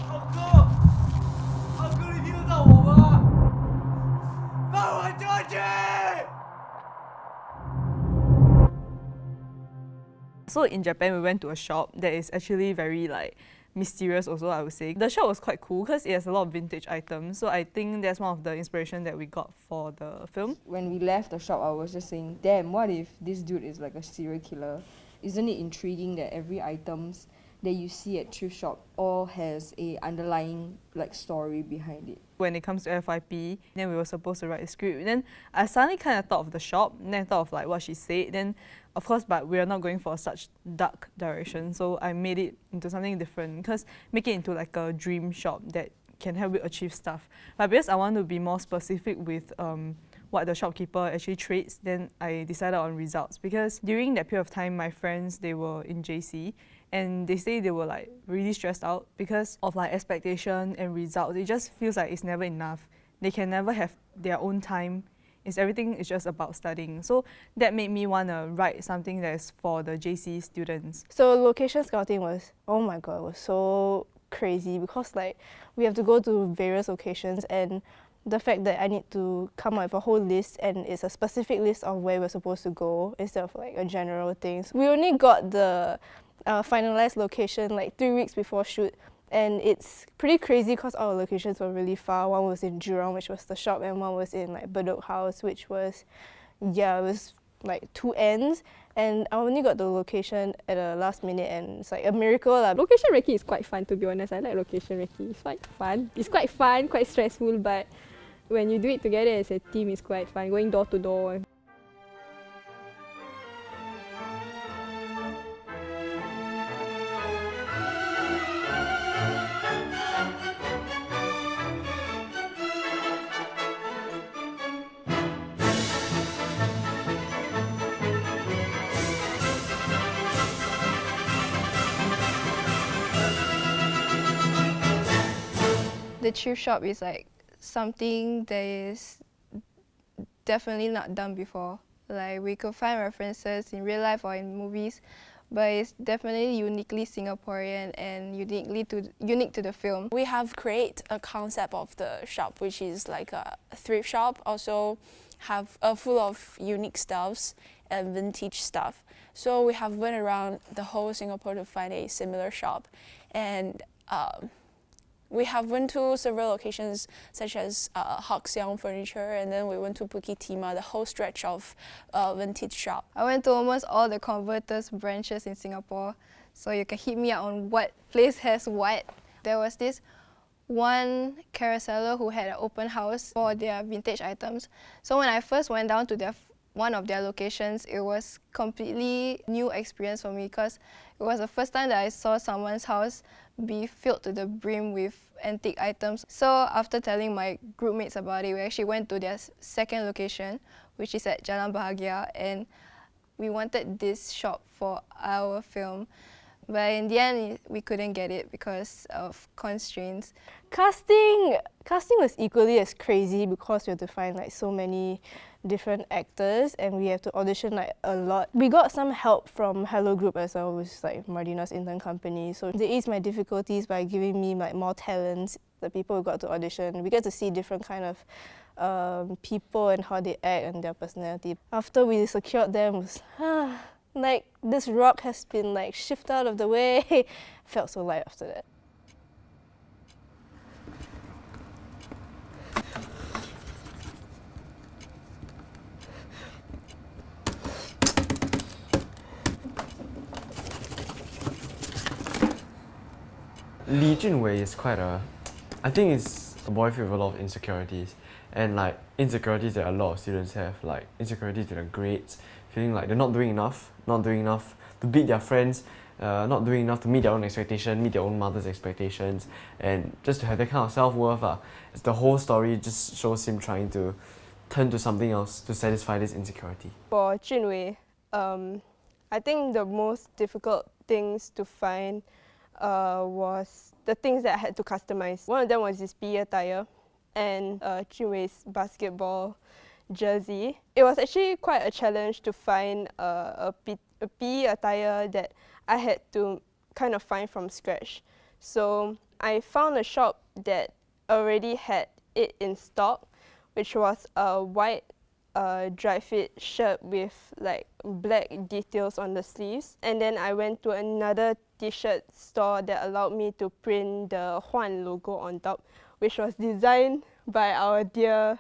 浩哥，你听得到我吗？放我出去！
So in Japan, we went to a shop that is actually very like mysterious also, I would say. The shop was quite cool because it has a lot of vintage items. So I think that's one of the inspiration that we got for the film.
When we left the shop, I was just saying, damn, what if this dude is like a serial killer? Isn't it intriguing that every items that you see at thrift shop all has a underlying like story behind it?
When it comes to FYP, then we were supposed to write a script. Then I suddenly kind of thought of the shop, and then I thought of like what she said. Then, of course, but we are not going for such dark direction. So I made it into something different, because make it into like a dream shop that can help you achieve stuff. But because I want to be more specific with what the shopkeeper actually trades, then I decided on results. Because during that period of time, my friends, they were in JC, and they say they were like really stressed out because of like expectation and results. It just feels like it's never enough. They can never have their own time. Everything is just about studying. So that made me want to write something that is for the JC students.
So location scouting was, oh my god, it was so crazy because like we have to go to various locations, and the fact that I need to come up with a whole list, and it's a specific list of where we're supposed to go instead of like a general thing. So we only got the finalized location like 3 weeks before shoot, and it's pretty crazy because all the locations were really far. One was in Jurong, which was the shop, and one was in like Bedok House, which was, yeah, it was like 2 ends. And I only got the location at the last minute, and it's like a miracle.
Location recce is quite fun, to be honest. I like location recce. It's quite fun. It's quite fun, quite stressful, but when you do it together as a team, it's quite fun. Going door to door.
The thrift shop is like something that is definitely not done before. Like we could find references in real life or in movies, but it's definitely uniquely Singaporean and unique to the film.
We have created a concept of the shop, which is like a thrift shop, also have full of unique stuffs and vintage stuff. So we have went around the whole Singapore to find a similar shop, and we have went to several locations such as Hock Siang Furniture, and then we went to Bukit Timah, the whole stretch of vintage shop.
I went to almost all the Converters branches in Singapore, so you can hit me up on what place has what. There was this one carouseller who had an open house for their vintage items. So when I first went down to one of their locations, it was completely new experience for me because it was the first time that I saw someone's house be filled to the brim with antique items. So after telling my group mates about it, we actually went to their second location, which is at Jalan Bahagia, and we wanted this shop for our film. But in the end, we couldn't get it because of constraints.
Casting was equally as crazy because we had to find like so many different actors and we have to audition like a lot. We got some help from Hello Group as well, which is like Mardina's intern company. So they eased my difficulties by giving me like more talents. The people who got to audition, we get to see different kind of people and how they act and their personality. After we secured them, it was like this rock has been like shifted out of the way. Felt so light after that.
Lee Junwei is I think it's a boyfriend with a lot of insecurities. And like insecurities that a lot of students have, like insecurities with their grades, feeling like they're not doing enough to beat their friends, not doing enough to meet their own expectations, meet their own mother's expectations, and just to have that kind of self-worth. The whole story just shows him trying to turn to something else to satisfy this insecurity.
For Junwei, I think the most difficult things to find was the things that I had to customize. One of them was his PE attire and Junwei's basketball jersey. It was actually quite a challenge to find a PE attire that I had to kind of find from scratch. So I found a shop that already had it in stock, which was a white dry fit shirt with like black details on the sleeves. And then I went to another t-shirt store that allowed me to print the Huan logo on top, which was designed by our dear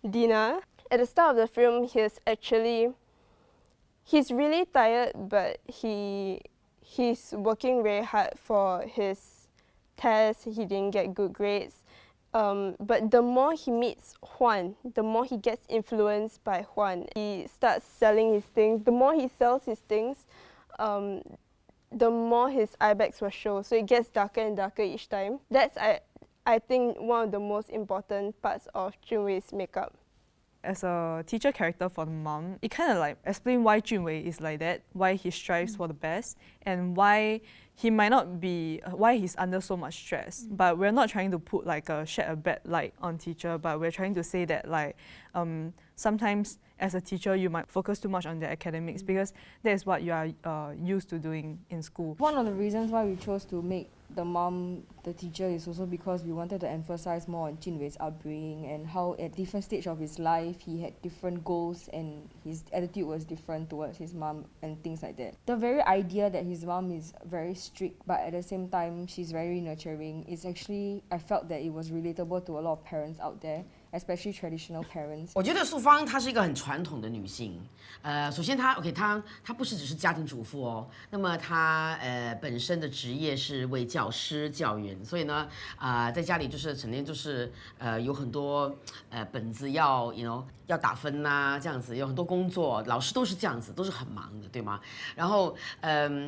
Dina. At the start of the film, he's really tired, but he's working very hard for his test. He didn't get good grades. But the more he meets Huan, the more he gets influenced by Huan. He starts selling his things. The more he sells his things, the more his eye bags will show. So it gets darker and darker each time. That's, I think, one of the most important parts of Junwei's makeup.
As a teacher character for the mom, it kind of like explains why Junwei is like that, why he strives for the best, and why he might not be, why he's under so much stress. But we're not trying to put like shed a bad light on teacher, but we're trying to say that like sometimes as a teacher you might focus too much on the academics because that is what you are used to doing in school.
One of the reasons why we chose to make the mom the teacher is also because we wanted to emphasize more on Junwei's upbringing and how at different stage of his life he had different goals and his attitude was different towards his mom and things like that. The very idea that his mom is very strict but at the same time she's very nurturing is actually, I felt that it was relatable to a lot of parents out there, especially traditional parents.
我觉得素芳她是一个很传统的女性，首先她不是只是家庭主妇哦，那么她本身的职业是为教师教员，所以呢在家里就是整天就是有很多本子要要打分呐，这样子有很多工作，老师都是这样子，都是很忙的，对吗？然后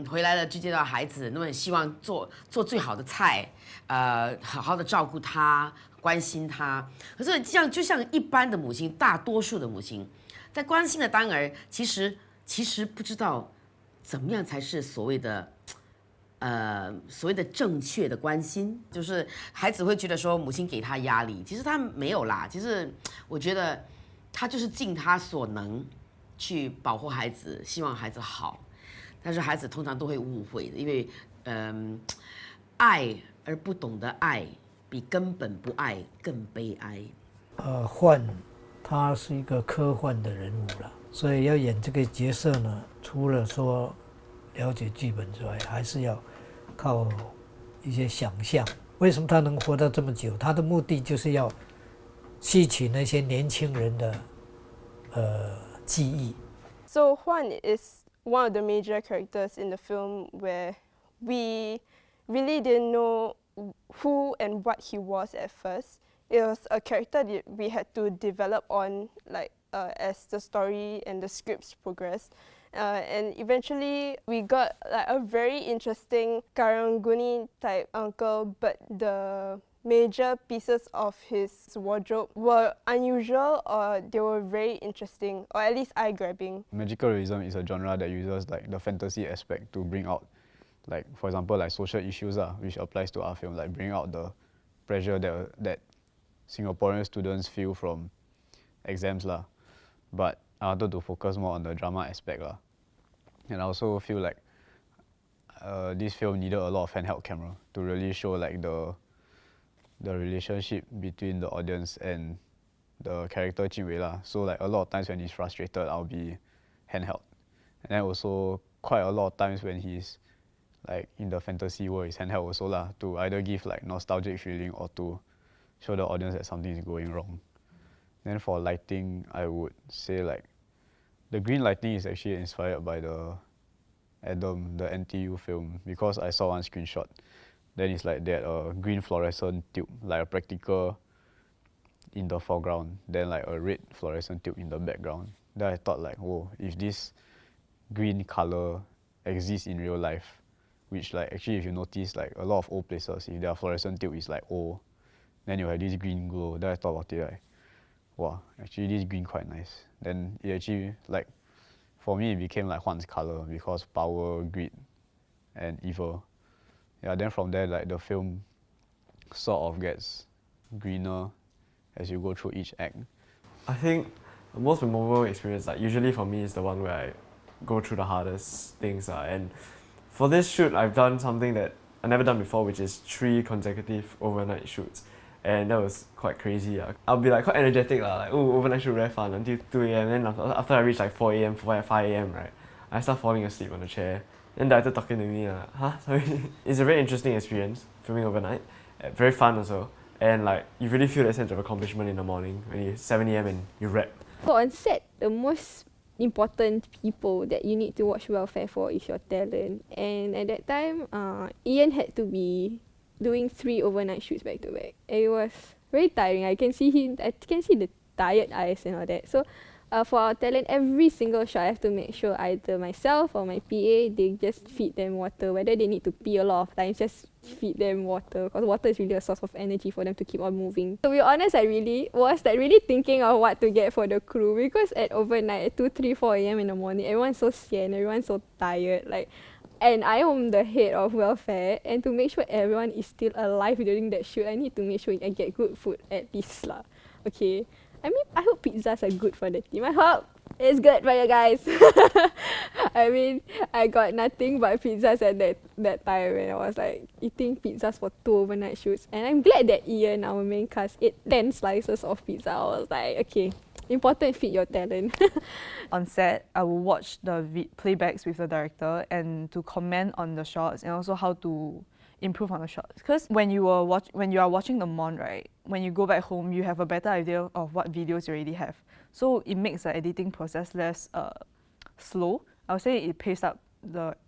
回来了就接到孩子，那么希望做最好的菜，好好的照顾他。 关心他，可是就像一般的母亲，大多数的母亲，在关心的当儿，其实不知道怎么样才是所谓的正确的关心，就是孩子会觉得说母亲给他压力，其实他没有啦，其实我觉得他就是尽他所能去保护孩子，希望孩子好，但是孩子通常都会误会的，因为爱而不懂得爱。 比根本不爱更悲哀。
幻，他是一个科幻的人物了，所以要演这个角色呢，除了说了解剧本之外，还是要靠一些想象。为什么他能活到这么久？他的目的就是要吸取那些年轻人的记忆。
So Huan is one of the major characters in the film where we really didn't know
who and what he was at first. It was a character that we had to develop on as the story and the scripts progressed. And eventually we got like a very interesting Karanguni type uncle, but the major pieces of his wardrobe were unusual, or they were very interesting, or at least eye-grabbing.
Magical realism is a genre that uses like the fantasy aspect to bring out, like for example, like social issues, which applies to our film, like bring out the pressure that Singaporean students feel from exams But I wanted to focus more on the drama aspect And I also feel like this film needed a lot of handheld camera to really show like the relationship between the audience and the character Jin Wei So like a lot of times when he's frustrated, I'll be handheld. And then also quite a lot of times when he's like in the fantasy world, he's handheld also to either give like nostalgic feeling or to show the audience that something is going wrong. Then for lighting, I would say like the green lighting is actually inspired by the Adam, the NTU film, because I saw one screenshot. Then it's like that green fluorescent tube, like a practical in the foreground, then like a red fluorescent tube in the background. Then I thought like, whoa, if this green color exists in real life, which like actually if you notice like a lot of old places, if their fluorescent tube is like old, then you have this green glow. Then I thought about it like, wow, actually this green quite nice. Then it actually like, for me it became like Huan's color because power, greed, and evil. Yeah, then from there like the film sort of gets greener as you go through each act.
I think the most memorable experience, like usually for me, is the one where I go through the hardest things. And for this shoot, I've done something that I've never done before, which is 3 consecutive overnight shoots. And that was quite crazy. I'll be like quite energetic, like, oh, overnight shoot very fun until 2 a.m. And then after I reach like 4 a.m, 5 a.m, right, I start falling asleep on the chair. Then the director talking to me, sorry. It's a very interesting experience, filming overnight. Very fun also. And like, you really feel that sense of accomplishment in the morning when it's 7 a.m. and you rap.
So on set, the most important people that you need to watch welfare for is your talent. And at that time, Ian had to be doing 3 overnight shoots back to back. It was very tiring. I can see the tired eyes and all that. So for our talent, every single shot I have to make sure either myself or my PA, they just feed them water. Whether they need to pee a lot of times, just feed them water, because water is really a source of energy for them to keep on moving. To be honest, I really was really thinking of what to get for the crew, because at overnight at 2, 3, 4 a.m. in the morning, everyone's so sian, everyone's so tired. And I am the head of welfare, and to make sure everyone is still alive during that shoot, I need to make sure I get good food at least Okay. I mean, I hope pizzas are good for the team. I hope it's good for you guys. I mean, I got nothing but pizzas at that time when I was like eating pizzas for 2 overnight shoots. And I'm glad that Ian, our main cast, ate 10 slices of pizza. I was like, okay, important, feed your talent.
On set, I will watch the playbacks with the director and to comment on the shots and also how to improve on the shots. Because when you are watching the mon, right, when you go back home, you have a better idea of what videos you already have. So it makes the editing process less slow. I would say it paces up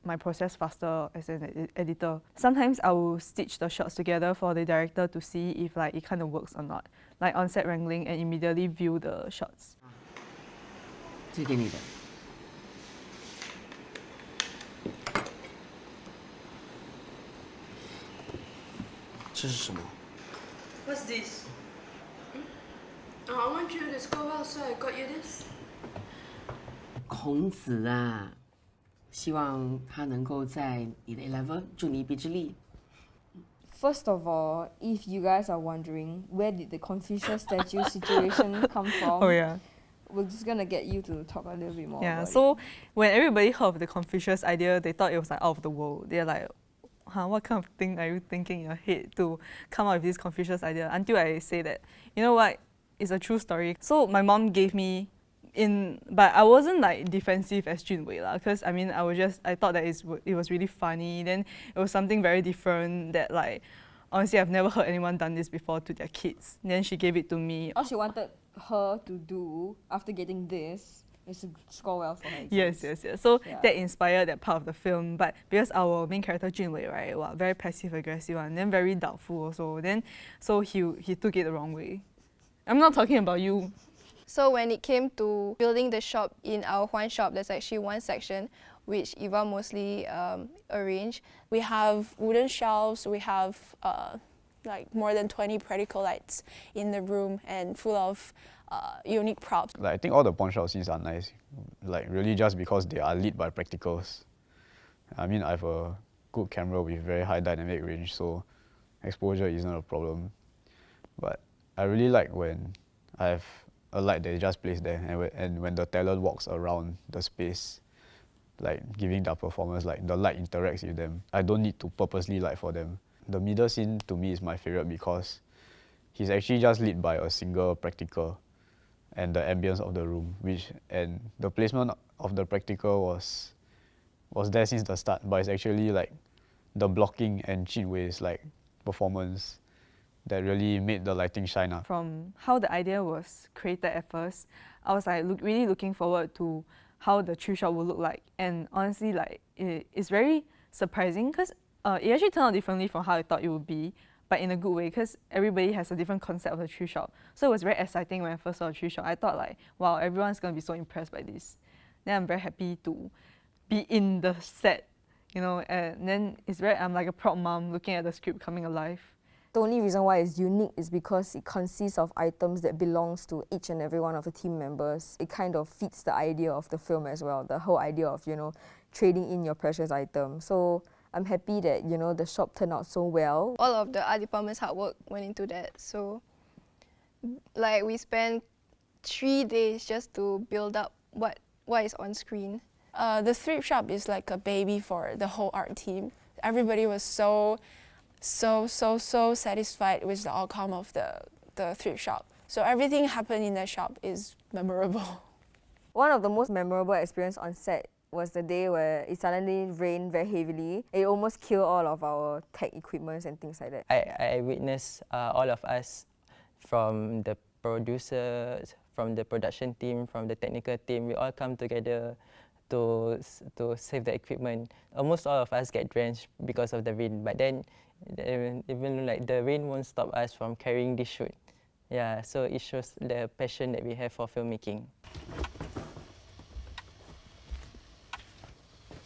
my process faster as an editor. Sometimes I will stitch the shots together for the director to see if like it kind of works or not. Like on set wrangling and immediately view the shots.
这给你的。这是什么？
What's this? I want you to score well, so I got you this.
孔子啊，希望他能够在你的 A-level 助你一臂之力。
First of all, if you guys are wondering where did the Confucius statue situation come from,
Oh yeah.
We're just gonna get you to talk a little bit more.
Yeah,
about
so
it.
when everybody heard of the Confucius idea, they thought it was like out of the world. They're like, what kind of thing are you thinking in your head to come up with this Confucius idea? Until I say that, you know what, it's a true story. So my mom gave me but I wasn't like defensive as Jun Wei because I mean I thought that it was really funny. Then it was something very different that like honestly I've never heard anyone done this before to their kids. Then she gave it to me.
All she wanted her to do after getting this is to score well for her exams.
Yes. So
Yeah.
that inspired that part of the film. But because our main character Junwei, right, very passive aggressive and then very doubtful also. So he took it the wrong way. I'm not talking about you.
So when it came to building the shop in our Huan shop, there's actually one section which Eva mostly arranged. We have wooden shelves, we have like more than 20 practical lights in the room and full of unique props.
Like, I think all the pawn shop scenes are nice, like really just because they are lit by practicals. I mean, I have a good camera with very high dynamic range, so exposure isn't a problem. But I really like when I have a light that is just placed there, and when the talent walks around the space, like giving their performance, like the light interacts with them. I don't need to purposely light for them. The middle scene to me is my favorite because he's actually just lit by a single practical and the ambience of the room, and the placement of the practical was there since the start, but it's actually like the blocking and Junwei's like performance that really made the lighting shine up.
From how the idea was created at first, I was like really looking forward to how the thrift shop would look like. And honestly, like it's very surprising because it actually turned out differently from how I thought it would be, but in a good way because everybody has a different concept of the thrift shop. So it was very exciting when I first saw the thrift shop. I thought like, wow, everyone's gonna be so impressed by this. Then I'm very happy to be in the set, you know, and then I'm like a proud mom looking at the script coming alive.
The only reason why it's unique is because it consists of items that belongs to each and every one of the team members. It kind of fits the idea of the film as well, the whole idea of, you know, trading in your precious item. So I'm happy that, you know, the shop turned out so well.
All of the art department's hard work went into that. So like we spent 3 days just to build up what is on screen. The thrift shop is like a baby for the whole art team. Everybody was so satisfied with the outcome of the thrift shop. So everything happened in that shop is memorable.
One of the most memorable experience on set was the day where it suddenly rained very heavily. It almost killed all of our tech equipments and things like that.
I witnessed all of us, from the producers, from the production team, from the technical team, we all come together to save the equipment. Almost all of us get drenched because of the rain, but then even like the rain won't stop us from carrying this shoot. Yeah, so it shows the passion that we have for filmmaking.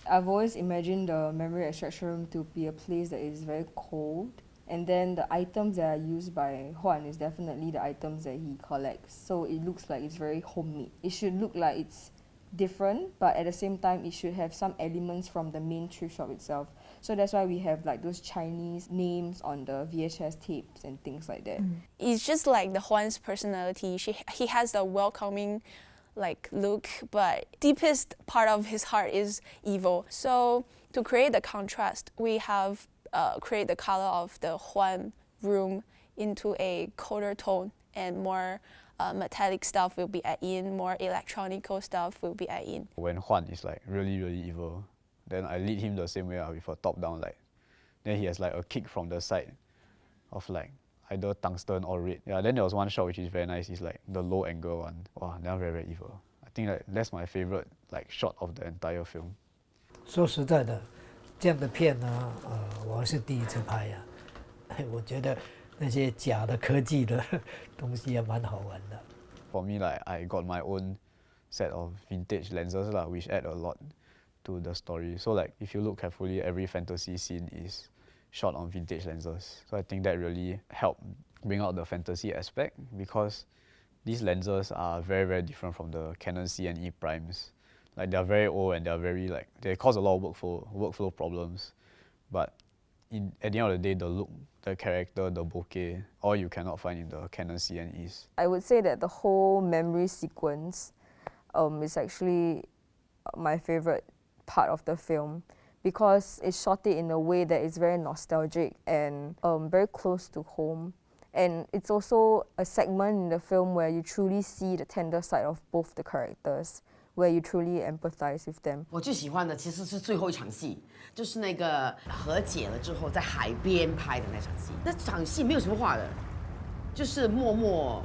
I've always imagined the memory extraction room to be a place that is very cold, and then the items that are used by Huan is definitely the items that he collects. So it looks like it's very homemade. It should look like it's different, but at the same time it should have some elements from the main thrift shop itself. So that's why we have like those Chinese names on the VHS tapes and things like that.
It's just like the Huan's personality. He has the welcoming like look, but deepest part of his heart is evil. So to create the contrast, we have created the color of the Huan room into a colder tone, and more metallic stuff will be added in, more electronical stuff will be added in.
When Huan is like really evil, then I lead him the same way with a top-down light. Then he has like a kick from the side of like either tungsten or red. Yeah, then there was one shot which is very nice. It's like the low angle one. Wow, they're very evil. I think like that's my favorite like shot of the entire film.
说实在的，这样的片呢，我是第一次拍呀。我觉得那些假的科技的东西也蛮好玩的。
For me, like I got my own set of vintage lenses lah, which add a lot to the story. So like if you look carefully, every fantasy scene is shot on vintage lenses. So I think that really helped bring out the fantasy aspect, because these lenses are very different from the Canon C and E primes. Like they're very old and they're very like, they cause a lot of workflow problems. But at the end of the day, the look, the character, the bokeh, all you cannot find in the Canon C and E's.
I would say that the whole memory sequence is actually my favorite part of the film, because it shot it in a way that is very nostalgic and very close to home. And it's also a segment in the film where you truly see the tender side of both the characters, where you truly empathize with them.
我最喜欢的其实是最后一场戏，就是那个和解了之后在海边拍的那场戏。那场戏没有什么话的，就是默默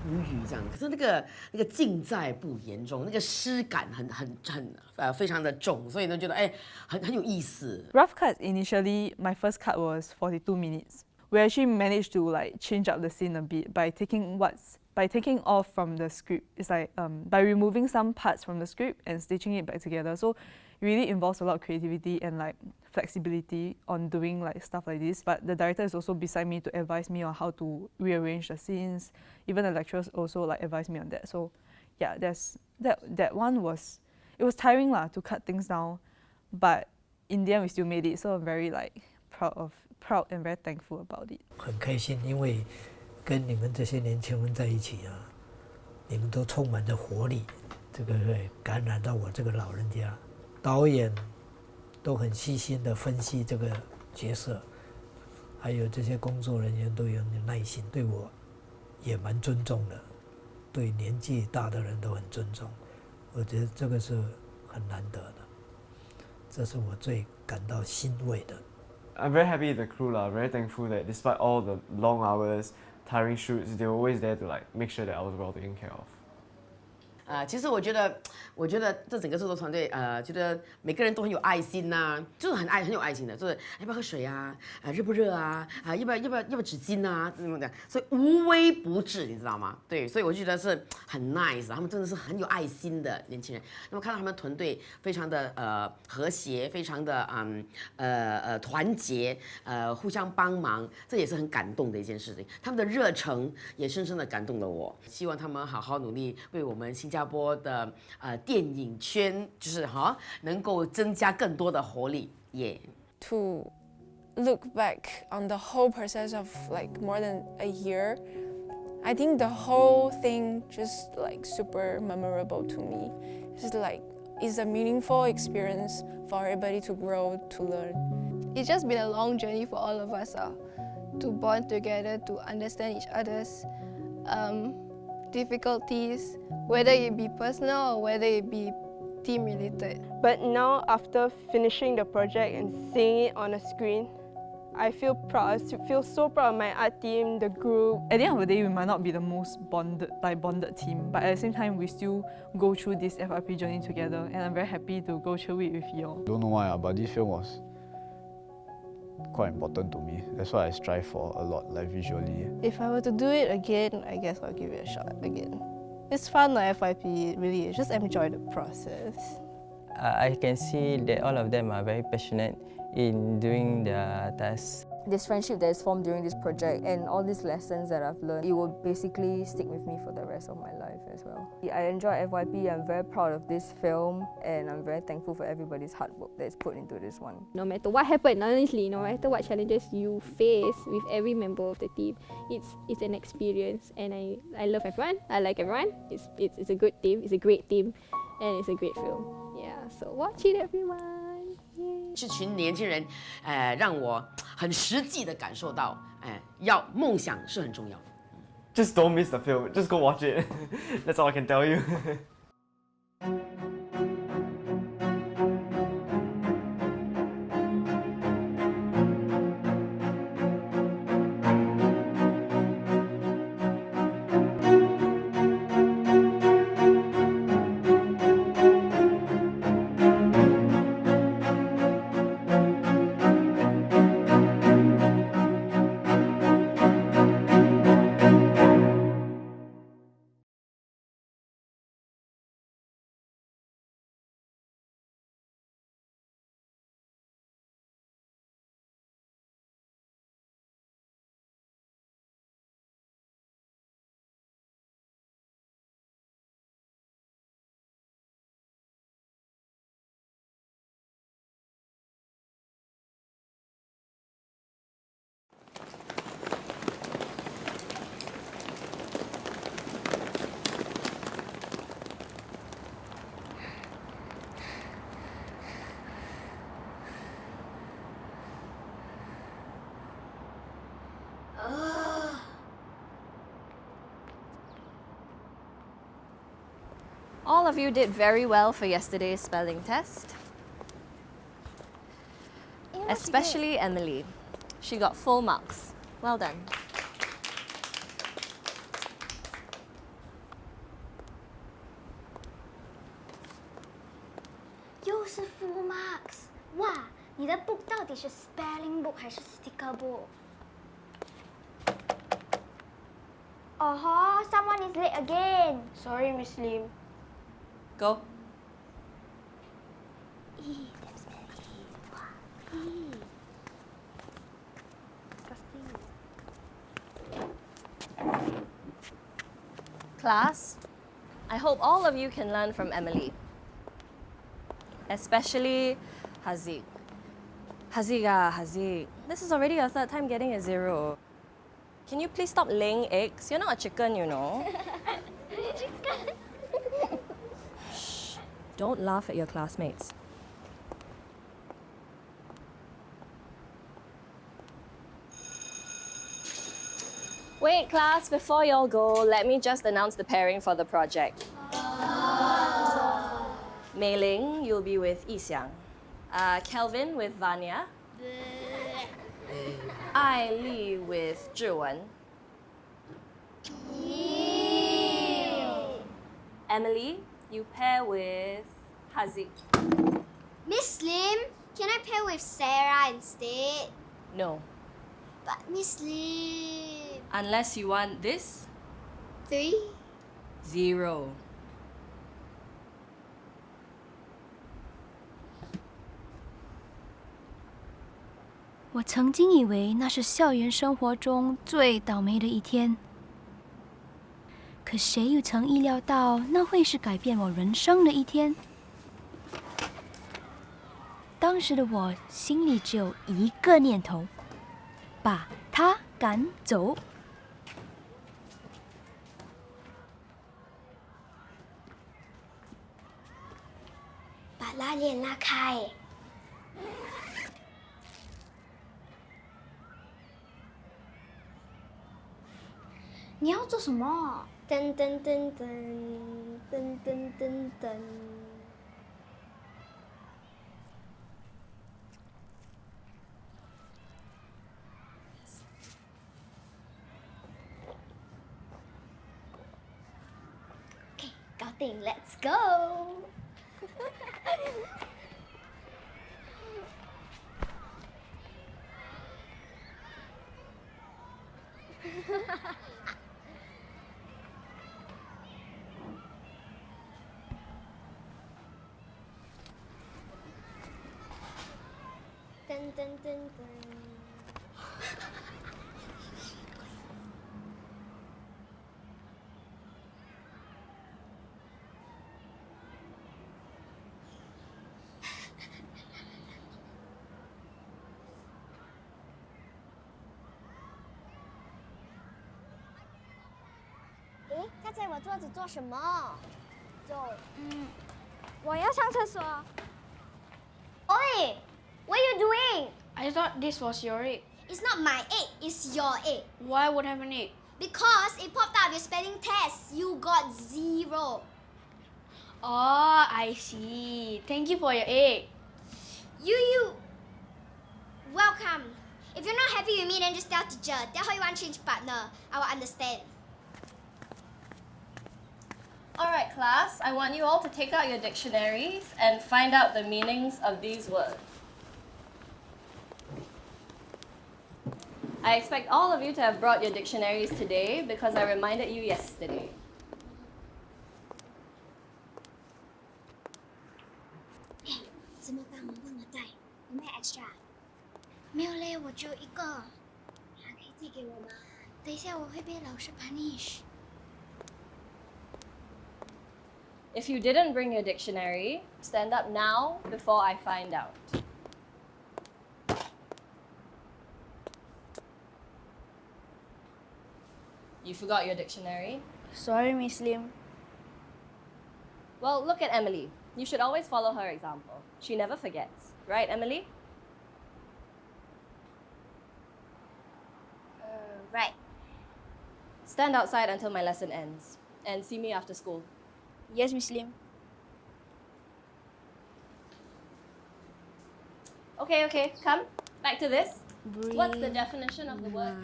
无语这样。可是那个尽在不言中，那个诗感非常的重，所以呢觉得很有意思。
Rough cuts initially, my first cut was 42 minutes. We actually managed to like change up the scene a bit by taking off from the script. It's like by removing some parts from the script and stitching it back together. So it really involves a lot of creativity and like flexibility on doing like stuff like this. But the director is also beside me to advise me on how to rearrange the scenes. Even the lecturers also like advised me on that. So yeah, that one was, it was tiring lah to cut things down, but in the end we still made it. So I'm very like proud and very thankful about it.
很开心，因为跟你们这些年轻人在一起啊，你们都充满着活力，这个会感染到我这个老人家。导演都很细心的分析这个角色，还有这些工作人员都有耐心，对我也蛮尊重的，对年纪大的人都很尊重，我觉得这个是很难得的，这是我最感到欣慰的。
I'm very happy with the crew lah. Very thankful that despite all the long hours, tiring shoots, they were always there to like make sure that I was well taken care of.
其实我觉得这整个制作团队，觉得每个人都很有爱心呐，就是很有爱心的，就是要不要喝水啊，热不热啊，要不要纸巾啊，这种的，所以无微不至，你知道吗？对，所以我就觉得是很 nice， 他们真的是很有爱心的年轻人。那么看到他们团队非常的和谐，非常的团结，互相帮忙，这也是很感动的一件事情。他们的热忱也深深的感动了我，希望他们好好努力，为我们新加坡的电影圈就是能够增加更多的活力。
To look back on the whole process of like more than a year, I think the whole thing just like super memorable to me. It's a meaningful experience for everybody to grow, to learn.
It's just been a long journey for all of us to bond together, to understand each other's difficulties, whether it be personal or whether it be team related.
But now, after finishing the project and seeing it on a screen, I feel proud. I feel so proud of my art team, the group.
At the end of the day, we might not be the most bonded team, but at the same time, we still go through this FRP journey together, and I'm very happy to go through it with you all.
Don't know why, but this film was quite important to me. That's why I strive for a lot, like visually.
If I were to do it again, I guess I'll give it a shot again. It's fun, like FYP, it really is. Just enjoy the process.
I can see that all of them are very passionate in doing their tasks.
This friendship that is formed during this project and all these lessons that I've learned, it will basically stick with me for the rest of my life as well. I enjoy FYP, I'm very proud of this film, and I'm very thankful for everybody's hard work that's put into this one.
No matter what happened, honestly, no matter what challenges you face with every member of the team, it's an experience, and I love everyone. I like everyone. It's a good team. It's a great team, and it's a great film. Yeah, so watch it, everyone.
这群年轻人，让我很实际的感受到，要梦想是很重要的。
Just don't miss the film. Just go watch it. That's all I can tell you.
All of you did very well for yesterday's spelling test. Especially Emily. She got full marks. Well done. 又是 full marks！ 哇，你的 book 到底是 spelling book 还是 sticker book？ 哦吼 ，someone is late again.
Sorry, Miss Lim.
Go.
Eee, damn smelly. Wow. Eee. Disgusting.
Class, I hope all of you can learn from Emily. Especially Haziq. Haziq. This is already your third time getting a 0. Can you please stop laying eggs? You're not a chicken, you know.
Chicken.
Shh. Don't laugh at your classmates. Wait, class, before you all go, let me just announce the pairing for the project. Mei Ling, you'll be with Yixiang. Kelvin with Vanya. Ai Li with Zhiwen. Emily, you pair with Haziq.
Miss Lim, can I pair with Sarah instead?
No,
But Miss Lim.
unless you want this,
3.
0.
我曾经以为那是校园生活中最倒霉的一天，可谁又曾意料到那会是改变我人生的一天？当时的我心里只有一个念头：把他赶走。把拉链拉开。你要做什么？噔噔噔噔噔噔噔噔。OK， 搞定 ，Let's go。噔噔噔噔。诶，他在我桌子做什么？我要上厕所。Oi! What are you doing?
I thought this was your egg.
It's not my egg, it's your egg.
Why would I have an egg?
Because it popped out of your spelling test. You got 0.
Oh, I see. Thank you for your egg.
You. Welcome. If you're not happy with me, then just tell teacher. Tell her you want to change partner. I will understand.
Alright, class, I want you all to take out your dictionaries and find out the meanings of these words. I expect all of you to have brought your dictionaries today because I reminded you yesterday.
怎么办？我忘了带，有没有 extra？ 没有嘞，我只有一个。还可以借给我吗？等一下我会被老师 punish。
If you didn't bring your dictionary, stand up now before I find out. You forgot your dictionary?
Sorry, Miss Lim.
Well, look at Emily. You should always follow her example. She never forgets. Right, Emily?
Right.
Stand outside until my lesson ends. And see me after school.
Yes, Miss Lim.
Okay, come. Back to this. What's the definition of the word?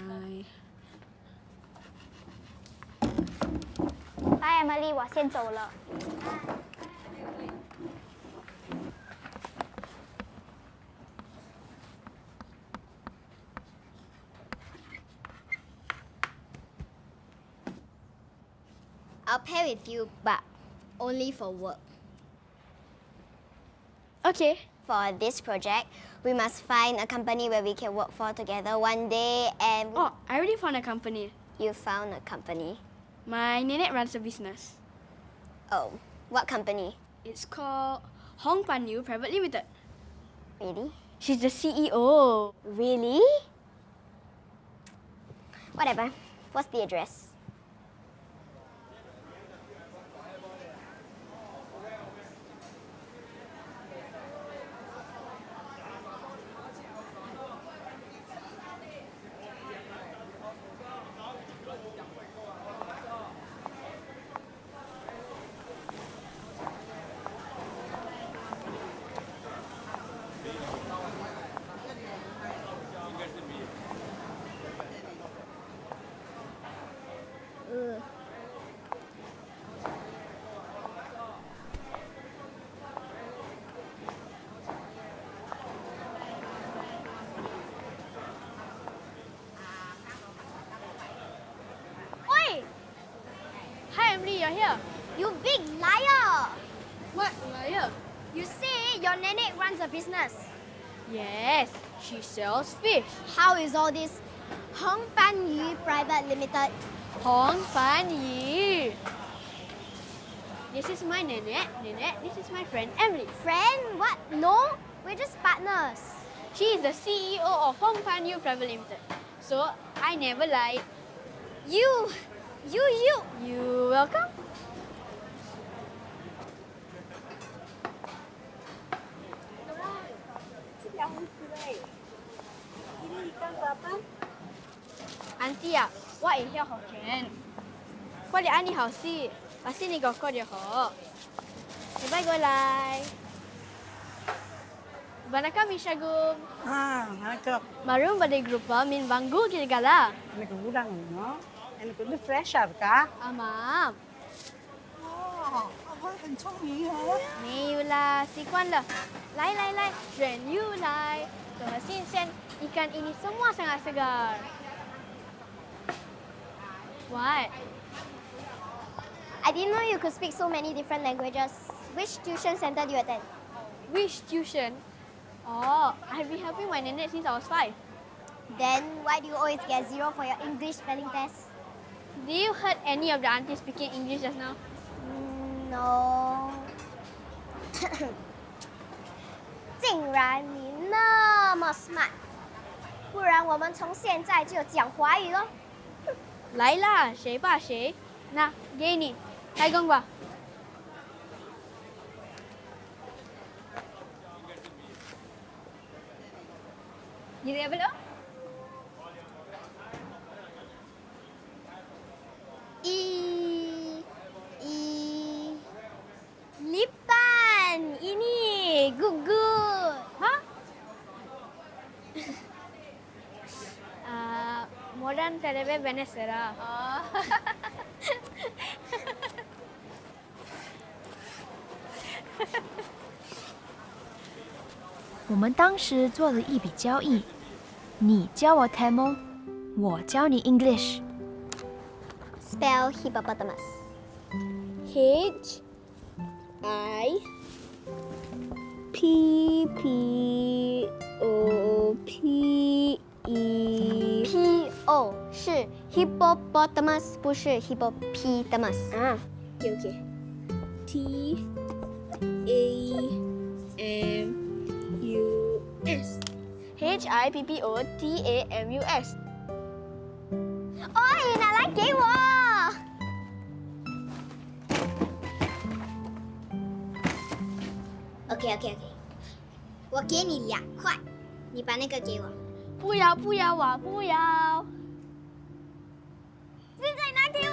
Bye, Emily， 我先走了。
I'll pair with you, but only for work.
Okay.
For this project, we must find a company where we can work for together one day and...
Oh, I already found a company.
You found a company?
My nenek runs a business.
Oh, what company?
It's called Hong Pan Yu Private Limited.
Really?
She's the CEO.
Really? Whatever. What's the address?
Oi! Hi, Emily, you're here.
You big liar!
What liar?
You say your nenek runs a business.
Yes, she sells fish.
How is all this Hong Pan Yu Private Limited?
Hong Pan Yi. This is my nenek. Nenek, this is my friend Emily.
Friend? What? No, we're just partners.
She is the CEO of Hong Pan Yu Private Limited. So I never lied.
You.
You welcome. Auntie啊，我会晓福建，我哋安尼好事，把心你哥哥就好。你拜过来。Manakam Ishagum.
Manakam.
Marum pada grupa min banggu kira-kira.
எனக்கு ஊடாங்க எனக்கு வந்து ஃப்ரெஷ்ஷாக இருக்கா
阿妈。
哦，我很聪明哦。
没有啦，习惯了。来来来，选 you 来，这么新鲜，ikan ini semua sangat segar. What?
I didn't know you could speak so many different languages. Which tuition center do you attend?
Which tuition? Oh, I've been helping my nenek since I was 5.
Then why do you always get 0 for your English spelling test?
Did you heard any of the aunties speaking English just now?
No. 竟然你那么 smart， 不然我们从现在就讲华语咯。
来啦，谁怕谁？那给你，开工吧。Gini apa lo?
Lipan, ini gugur.
Hah? Modern Telepe Venezuela. Oh. 我们当时做了一笔交易，你教我 Tamil， 我教你 English。
Spell hippopotamus.
H I P P O P E
P O 是 hippopotamus， 不是 hippopotamus。
啊 ，OK T A M U S H I P P O T A M U S。
哎，拿来给我。OK， 我给你2块，你把那个给我。
不要，我不要。
现在拿给我。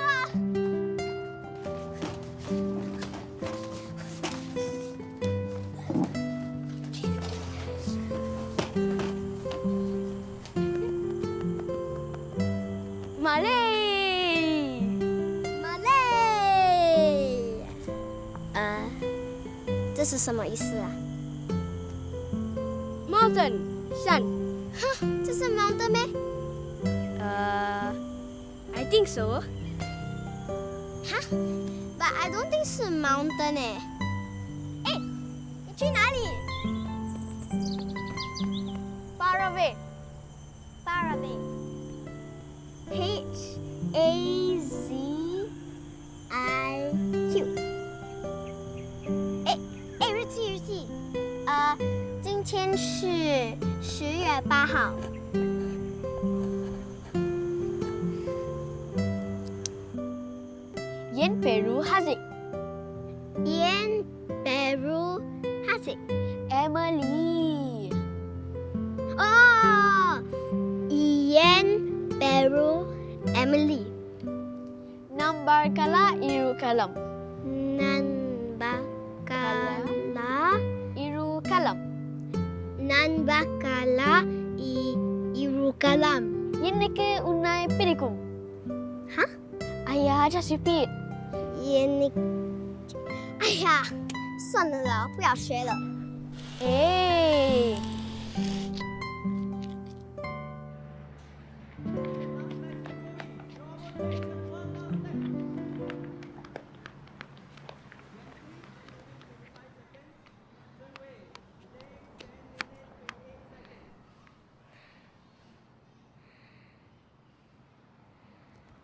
这是什么意思啊
？Mountain 山。
哈，这是 mountain 咩？
I think so。
哈 ？But I don't think 是 mountain 哎。哎，你去哪里 ？Far away. Far away. HAZIQ。哎，日期，今天是10月8号。
Yen Peru Haziq.
Yen Peru Haziq.
Emily.
Oh, Yen Peru Emily.
Nambar Kala Iru Kalam.
Nanbakala
Iru Kalam.
Nanbakala Iru Kalam.
Yenike Unai Pirikum.
Huh?
Ayah, just repeat.
哎呀，算了啦，不要学了。
哎。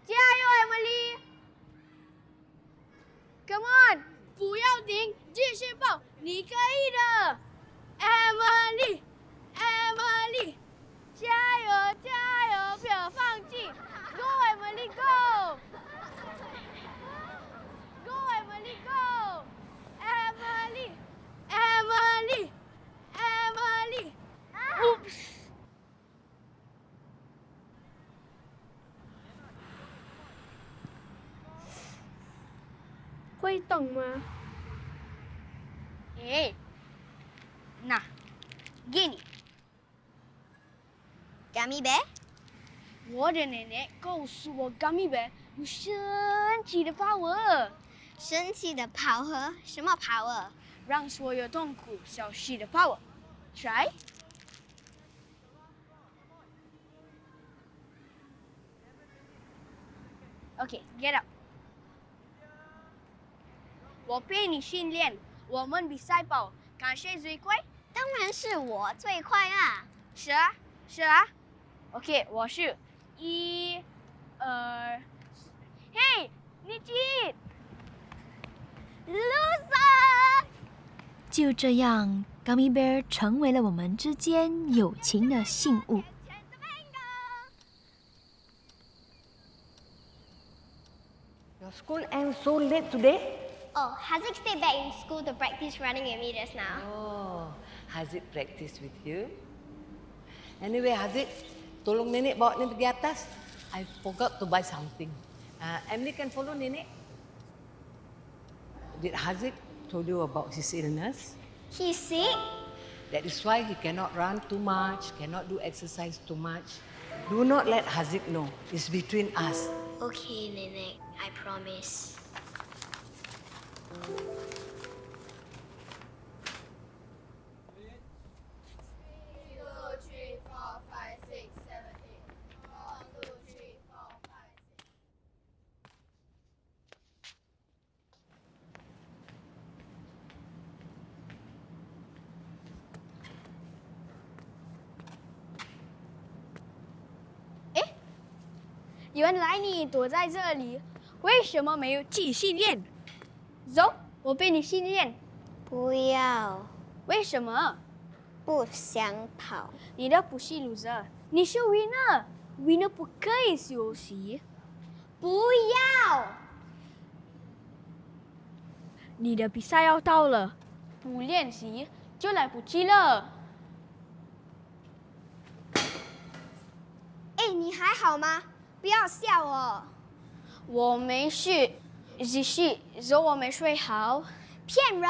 加油 ，Emily！Come on， 不要停，继续跑，你可以的 ，Emily，加油加油，不要放弃 ，Go Emily Go！Go Emily Go！Emily！Oops！ 会动吗？哎，那，给你。
Gummy bear？
我的奶奶告诉我，Gummy bear 有神奇的 power。
神奇的 power？什么 power？
让所有痛苦消失的 power。Try。Okay, get up. 我陪你训练，我们比赛跑，看谁最快？
当然是我最快啊！
是啊，是啊。OK， 我是1、2，嘿，你记 ，loser。
就这样 ，Gummy Bear 成为了我们之间友情的信物。
Your school ends so late today?
Oh, Haziq stayed back in school to practice running with me just now.
Oh, Haziq practice with you? Anyway, Haziq, tolong Nenek bawa ni pergi atas. I forgot to buy something. Emily can follow Nenek. Did Haziq told you about his illness?
He's sick?
That is why he cannot run too much, cannot do exercise too much. Do not let Haziq know. It's between us.
Okay, Nenek, I promise.
Eh? 原来你躲在这里，为什么没有继续训练？走，我陪你训练。
不要。
为什么？
不想跑。
你的不是 loser， 你是 winner。winner 不可以休息。
不要。
你的比赛要到了，不练习就来不及了。
哎，你还好吗？不要笑我。
我没事，只是说我没睡好。
骗人！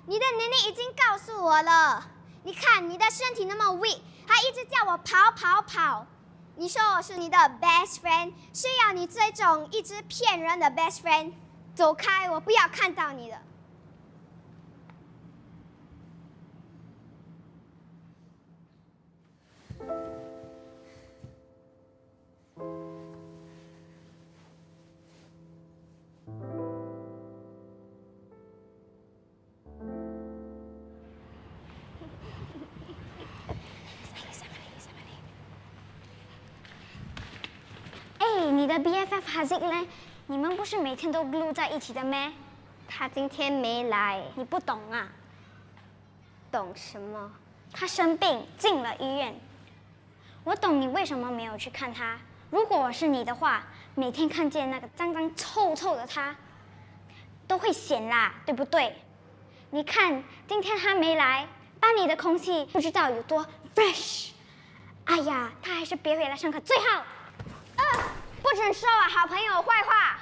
你的奶奶已经告诉我了。你看你的身体那么 weak， 还一直叫我跑。你说我是你的 best friend， 是要你这种一直骗人的 best friend。走开，我不要看到你了。BFF Haziq 呢？你们不是每天都 glue 在一起的咩？他今天没来，你不懂啊？懂什么？他生病进了医院。我懂你为什么没有去看他。如果我是你的话，每天看见那个脏脏臭臭的他，都会嫌啦，对不对？你看今天他没来，班里的空气不知道有多 fresh。哎呀，他还是别回来上课最好。不准说我好朋友坏话。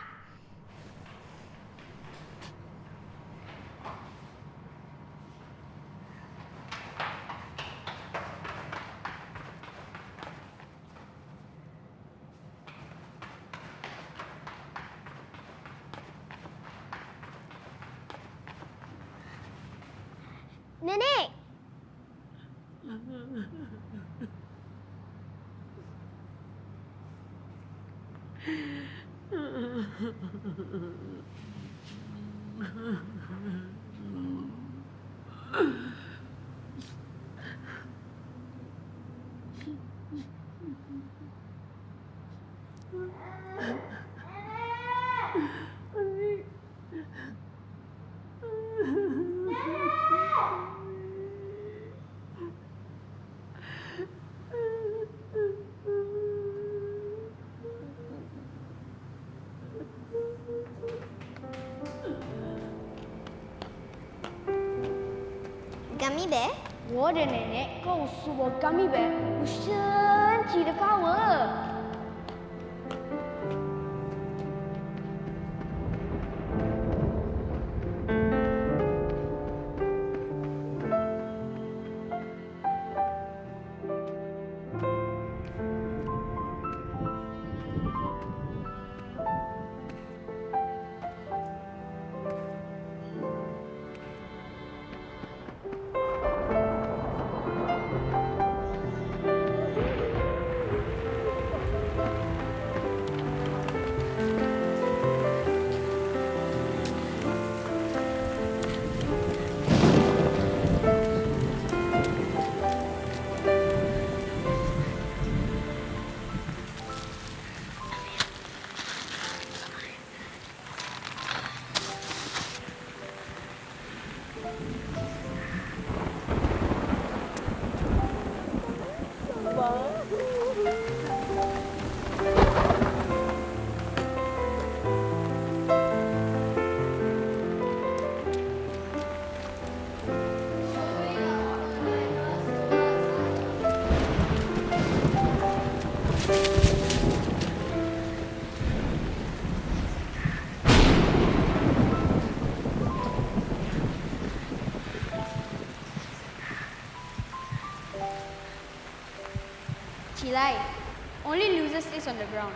Nenek! Gummy bear？
我的奶奶告诉我，gummy bear 有神奇的power。起来 ！Only loser stays on the ground.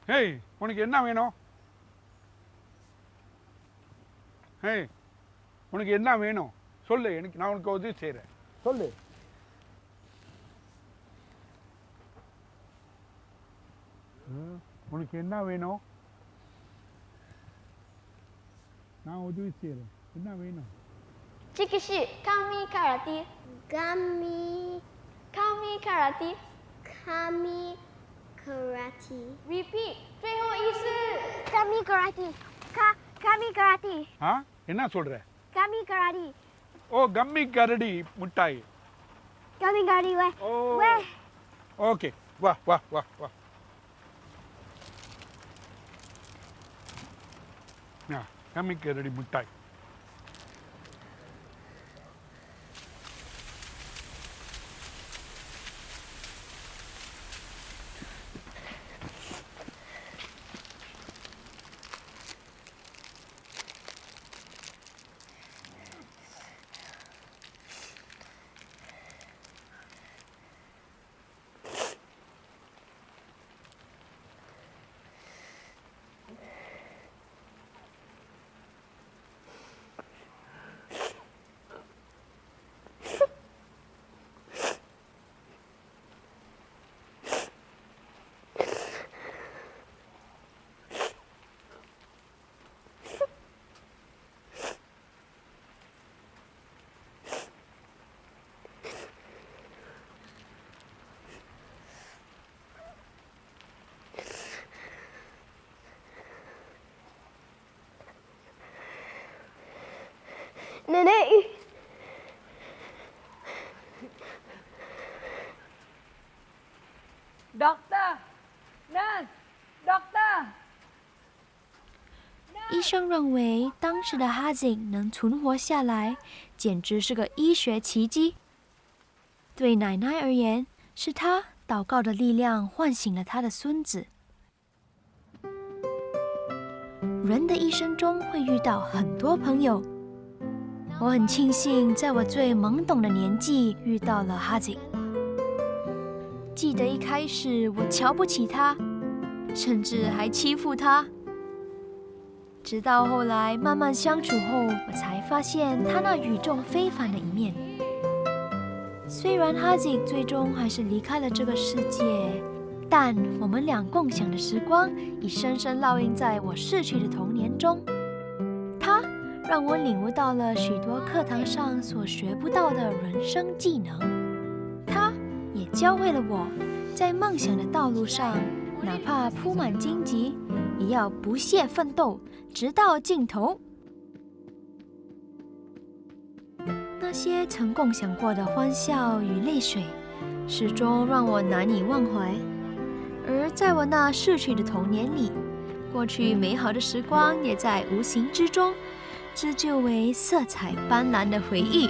Hey, உனக்கு என்ன வேணும்? Hey, உனக்கு என்ன வேணும்? சொல்லு, நான் உனக்கு உதவி செய்றேன். சொல்லு. உனக்கு என்ன வேணும்? நான் உதவி செய்றேன். என்ன வேணும்?
这个是 Kami Karate。Kami Karate。Kami Karate。Repeat， 最后一次。Kami Karate。Kami Karate。ஆ
என்ன சொல்ற?
Kami Karate。ஓ
கம்மி கரடி முட்டாய்.
Kami Karate 喂。
哦。
喂。
Okay，வா வா வா வா. கம்மி கரடி முட்டாய்.
Nenek.
Doctor, nurse, doctor.
医生认为当时的哈吉能存活下来，简直是个医学奇迹。对奶奶而言，是她祷告的力量唤醒了她的孙子。人的一生中会遇到很多朋友，我很庆幸在我最懵懂的年纪遇到了哈吉。记得一开始我瞧不起他，甚至还欺负他。直到后来慢慢相处后，我才发现他那与众非凡的一面。虽然哈吉最终还是离开了这个世界，但我们俩共享的时光已深深烙印在我逝去的童年中。他让我领悟到了许多课堂上所学不到的人生技能，他也教会了我，在梦想的道路上，哪怕铺满荆棘，也要不懈奋斗，直到尽头。那些曾共享过的欢笑与泪水，始终让我难以忘怀。而在我那逝去的童年里，过去美好的时光也在无形之中织就为色彩斑斓的回忆。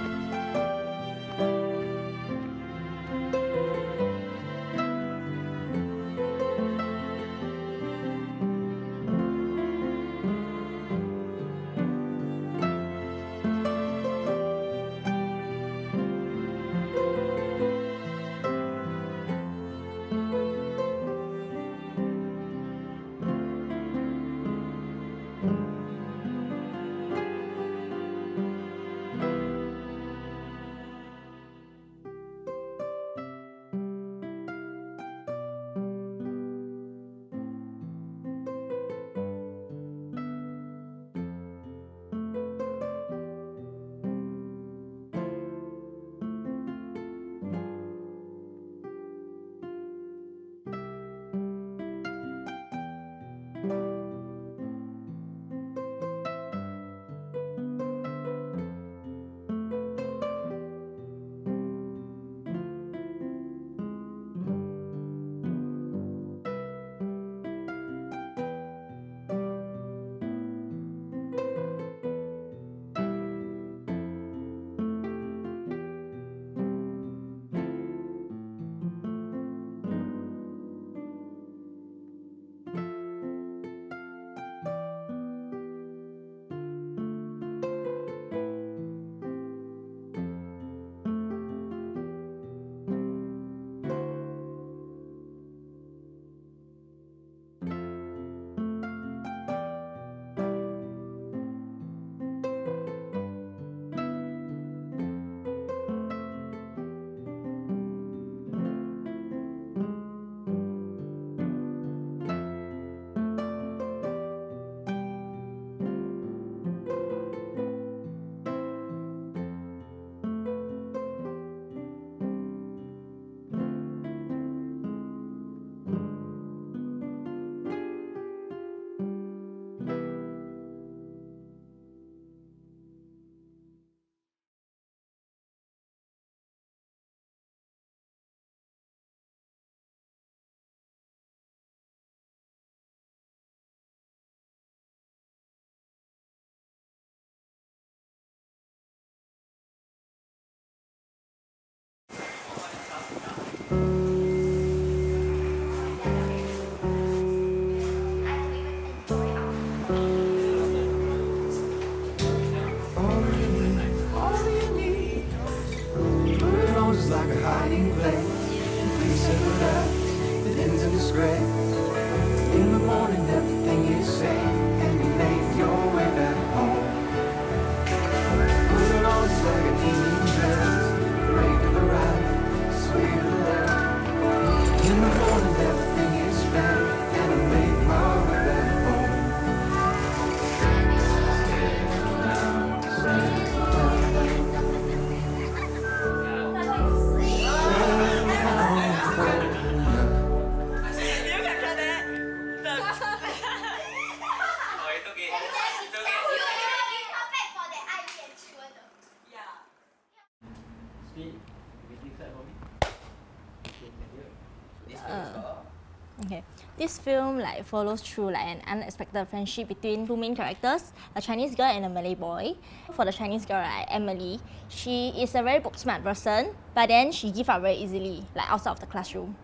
This film follows through an unexpected friendship between two main characters, a Chinese girl and a Malay boy. For the Chinese girl, Emily, she is a very book smart person, but then she gives up very easily, outside of the classroom.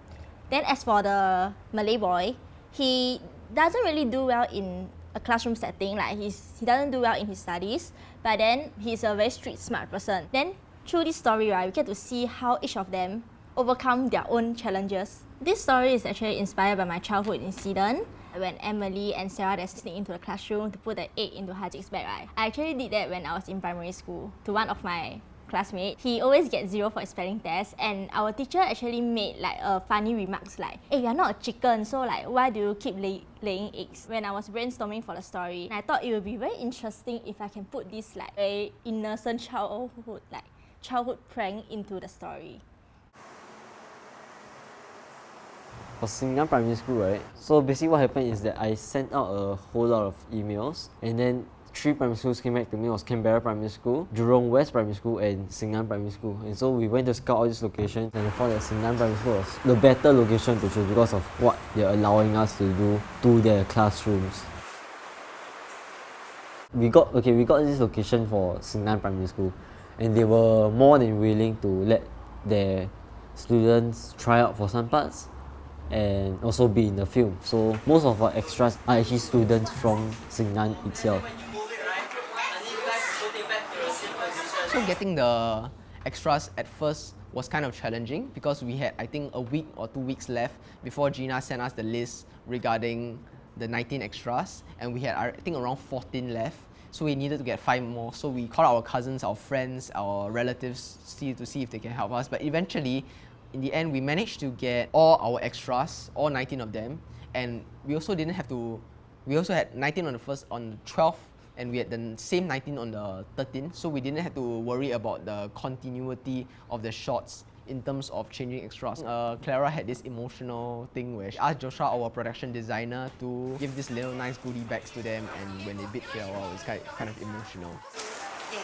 Then as for the Malay boy, he doesn't really do well in a classroom setting, he doesn't do well in his studies, but then he's a very street smart person. Then through this story, we get to see how each of them overcome their own challenges. This story is actually inspired by my childhood incident when Emily and Sarah they sneak into the classroom to put the egg into Hajik's bag. I actually did that when I was in primary school to one of my classmates. He always gets 0 for his spelling test, and our teacher actually made funny remarks hey, you're not a chicken, so why do you keep laying eggs? When I was brainstorming for the story, I thought it would be very interesting if I can put this very innocent childhood prank into the story.
For Xingnan Primary School, right? So basically what happened is that I sent out a whole lot of emails, and then 3 primary schools came back to me. It was Canberra Primary School, Jurong West Primary School and Xingnan Primary School. And so we went to scout all these locations, and I found that Xingnan Primary School was the better location to choose because of what they're allowing us to do to their classrooms. We got this location for Xingnan Primary School, and they were more than willing to let their students try out for some parts and also be in the film. So most of our extras are actually students from Xingnan itself.
So getting the extras at first was kind of challenging because we had, I think, a week or 2 weeks left before Gina sent us the list regarding the 19 extras, and we had, I think, around 14 left. So we needed to get 5 more. So we called our cousins, our friends, our relatives to see if they can help us. But eventually, in the end, we managed to get all our extras, all 19 of them, and we also didn't have to. We also had 19 on the 12th, and we had the same 19 on the 13th, so we didn't have to worry about the continuity of the shots in terms of changing extras. Clara had this emotional thing where she asked Joshua, our production designer, to give these little nice goodie bags to them, and when they bid farewell, it was kind of emotional.
Yes.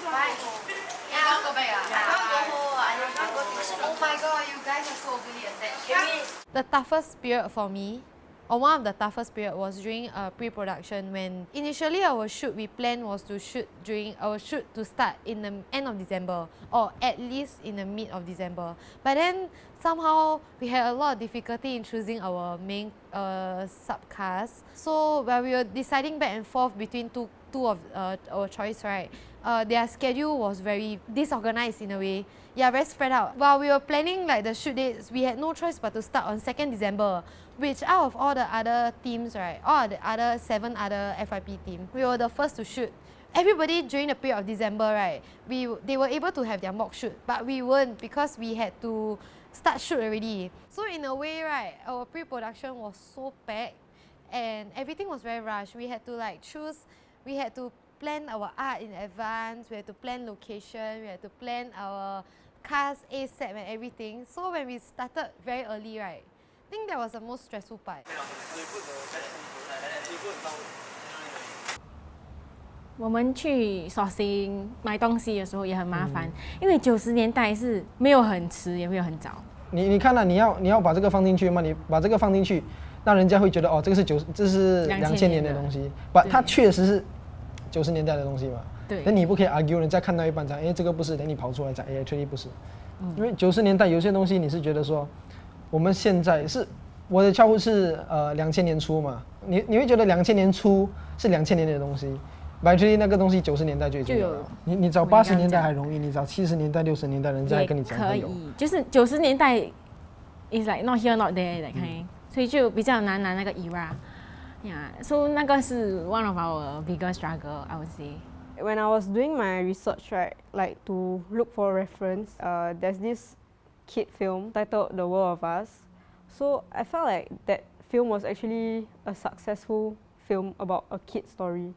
Bye. Yeah, I'll go back. Oh my god, you guys are so overly attached.
The toughest period for me, or one of the toughest period, was during pre-production when initially our shoot we planned was to shoot to start in the end of December or at least in the mid of December. But then somehow we had a lot of difficulty in choosing our main subcast. So while we were deciding back and forth between two of our choice, right? Their schedule was very disorganized in a way. Yeah, very spread out. While we were planning the shoot dates, we had no choice but to start on 2nd December, which out of all the other teams, right, all the other 7 other FYP teams, we were the first to shoot. Everybody during the period of December, right, they were able to have their mock shoot, but we weren't because we had to start shoot already. So in a way, right, our pre-production was so packed and everything was very rushed. We had to choose, we had to plan our art in advance, we had to plan location, we had to plan our cast ASAP and everything. So when we started very early, right, I think that was the most stressful part.
我们去 sourcing 买东西的时候也很麻烦，因为90年代是没有很迟，也没有很早。
你看到你要把这个放进去嘛？你把这个放进去，让人家会觉得这个是2000年的东西，它确实是90年代的东西嘛。对。那你不可以 argue， 人家看到一半讲，这个不是，等你跑出来讲，actually 不是。因为90年代有些东西你是觉得说，我们现在是我的客户是2000年初嘛，你会觉得2000年初是2000年的东西。Actually 那个东西90年代就已经有了。你找80年代还容易，你找70年代、60年代，人家还跟你讲
可以，就是90年代 is not here not there that kind，所以就比较难拿那个 era。Yeah, so 那个是 one of our biggest struggle, I would say.
When I was doing my research, right, to look for reference, there's this kid film titled The World of Us. So I felt like that film was actually a successful film about a kid story.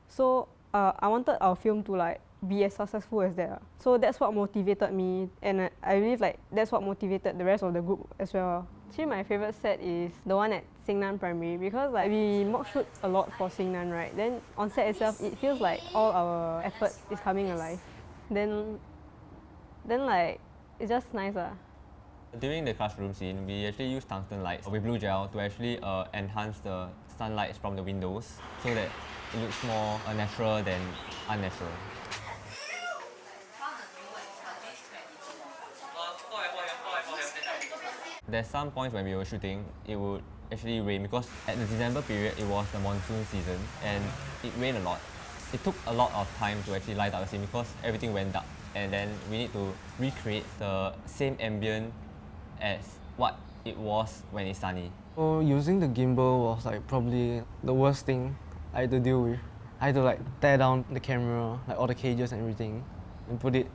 So I wanted our film to be as successful as that. So that's what motivated me, and I believe that's what motivated the rest of the group as well. Actually, my favorite set is the one at Xingnan Primary because we mock shoot a lot for Xingnan, right? Then on set itself, it feels like all our effort is coming alive. Then it's just nice.
During the classroom scene, we actually use tungsten lights with blue gel to actually enhance the sunlight from the windows so that it looks more natural than unnatural. There's some points when we were shooting, it would actually rain because at the December period, it was the monsoon season and it rained a lot. It took a lot of time to actually light up the scene because everything went dark, and then we need to recreate the same ambient as what it was when it's sunny.
So using the gimbal was like probably the worst thing I had to deal with. I had to like tear down the camera, like all the cages and everything, and put it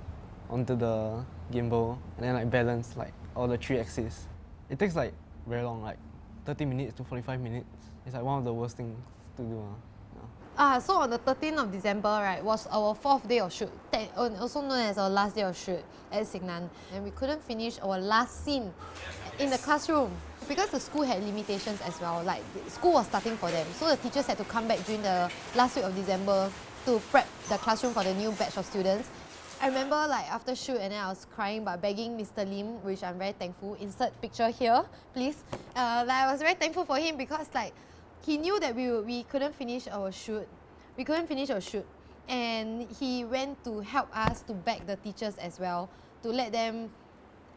onto the gimbal and then like balance like all the 3 axes. It takes like very long, like 30 minutes to 45 minutes. It's like one of the worst things to do.
So on the 13th of December, right, was our 4th day of shoot, also known as our last day of shoot at Xingnan. And we couldn't finish our last scene in the classroom because the school had limitations as well. Like, school was starting for them, so the teachers had to come back during the last week of December to prep the classroom for the new batch of students. I remember like after shoot and then I was crying but begging Mr. Lim, which I'm very thankful. Insert picture here, please. Like, I was very thankful for him because like he knew that we couldn't finish our shoot. We couldn't finish our shoot, and he went to help us to beg the teachers as well to let them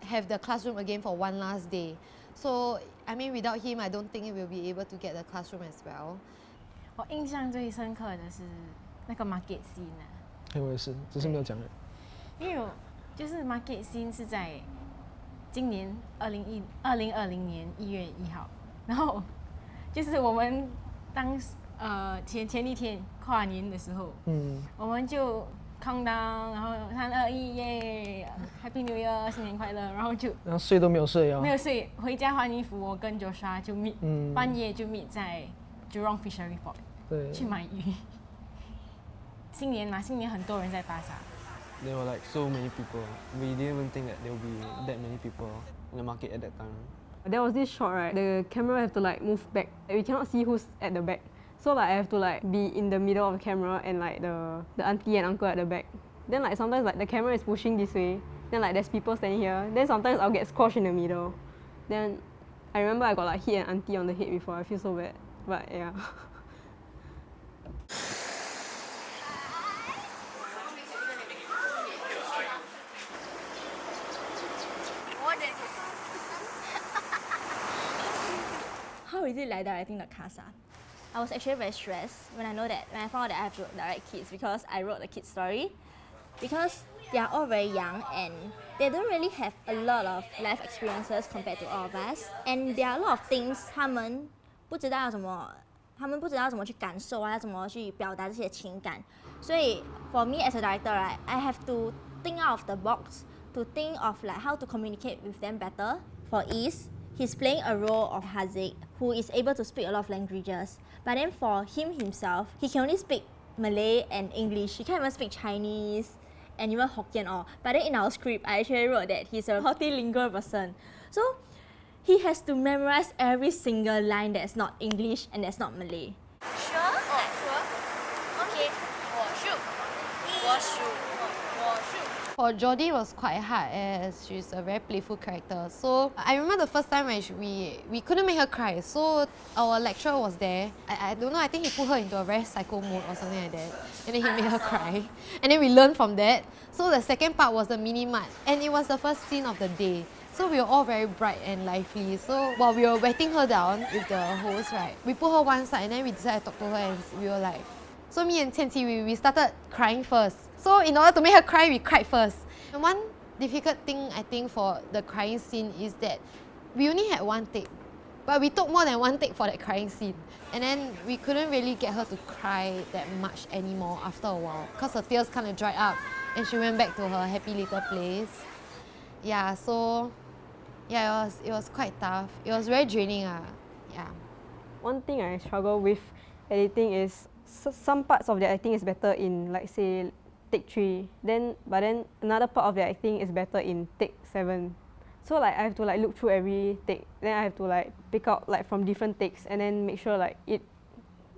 have the classroom again for one last day. So I mean, without him, I don't think we'll be able to get the classroom as well.
我印象最深刻的是那个 market scene 啊。
我也是，只是没有讲人。
因为就是 market scene 是在今年2020年1月1号，然后就是我们前一天跨年的时候，我们就 count down， 然后3、2、1，耶 ，Happy New Year， 新年快乐，然后
睡都没有睡哦，
没有睡，回家换衣服，我跟 Joshua 就 meet，半夜就 meet 在 Jurong Fishery Port， 对，去买鱼。新年嘛，新年很多人在巴沙。
There were like so many people. We didn't even think that there would be that many people in the market at that time.
There was this shot, right? The camera have to like move back. We cannot see who's at the back. So like I have to like be in the middle of the camera and like the auntie and uncle at the back. Then like sometimes like the camera is pushing this way. Then like there's people standing here. Then sometimes I'll get squashed in the middle. Then I remember I got like hit an auntie on the head before. I feel so bad. But yeah.
How is it like directing the cast? I was actually very stressed when I found out that I have to direct kids because I wrote the kids story. Because they are all very young and they don't really have a lot of life experiences compared to all of us. And there are a lot of things 他们不知道怎么去感受啊，怎么去表达这些情感。所以 for me as a director, right, I have to think out of the box to think of like how to communicate with them better. For East, he's playing a role of Haziq, who is able to speak a lot of languages. But then for himself, he can only speak Malay and English. He can't even speak Chinese and even Hokkien all. But then in our script, I actually wrote that he's a multilingual person. So he has to memorize every single line that's not English and that's not Malay.
Sure? Sure. Okay. 我数。
For Jodie, it was quite hard as she's a very playful character. So I remember the first time when we couldn't make her cry. So our lecturer was there. I don't know, I think he put her into a very psycho mode or something like that. And then he made her cry. And then we learned from that. So the second part was the mini-mart. And it was the first scene of the day. So we were all very bright and lively. So while we were wetting her down with the hose, right, we put her one side and then we decided to talk to her and we were like, so me and Qianqi, we started crying first. So in order to make her cry, we cried first. And one difficult thing I think for the crying scene is that we only had one take. But we took more than one take for that crying scene. And then we couldn't really get her to cry that much anymore after a while. Because her tears kind of dried up and she went back to her happy little place. Yeah, so yeah, it was quite tough. It was very draining. Yeah.
One thing I struggle with editing is some parts of the acting is better in, like, say, take 3. But then another part of the acting is better in take 7. So like I have to like look through every take. Then I have to like pick out like from different takes and then make sure like it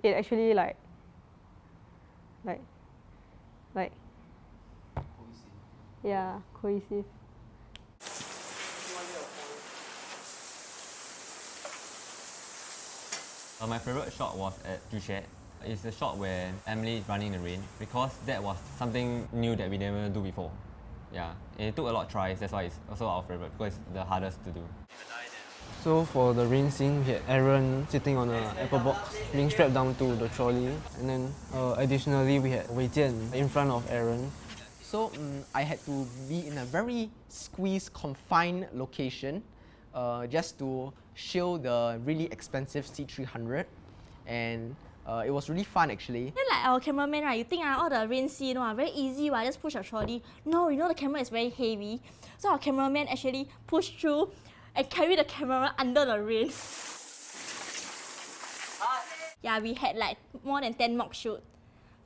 actually like yeah, cohesive.
My favorite shot was at Juchet. It's the shot where Emily is running in the rain because that was something new that we never do before. Yeah, and it took a lot of tries, that's why it's also our favorite because it's the hardest to do.
So for the rain scene, we had Aaron sitting on an apple box, being strapped down to the trolley. And then additionally, we had Wei Jian in front of Aaron.
So I had to be in a very squeezed, confined location just to show the really expensive C300. And it was really fun actually.
Then like our cameraman, right, you think all the rain scene, very easy, right? Just push a trolley. No, you know the camera is very heavy. So our cameraman actually pushed through and carry the camera under the rain. Yeah, we had like more than 10 mock shoot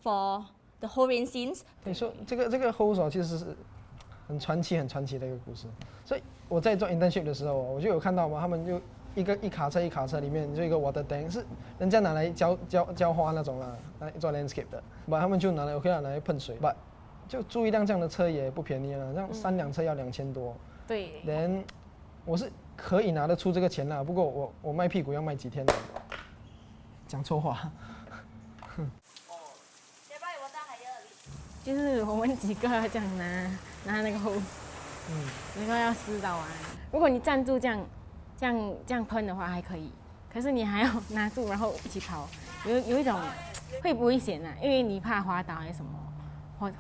for the whole rain scenes.
你说这个 host 其实是很传奇的一个故事。所以我在做 internship 的时候，我就有看到嘛，他们就一卡车里面就一个 water tank， 是人家拿来浇花那种啦，来做 landscape 的，把他们就拿来 OK 拿来喷水，把就租一辆这样的车也不便宜了，这样3辆车要2000多。
对。
Then 我是可以拿得出这个钱啦，不过我卖屁股要卖几天的，讲错话。
就是我们几个这样拿那个 hose， 那个要湿到啊。如果你站住这样喷的话还可以，可是你还要拿住然后一起跑，有一种会不危险啊，因为你怕滑倒还是什么，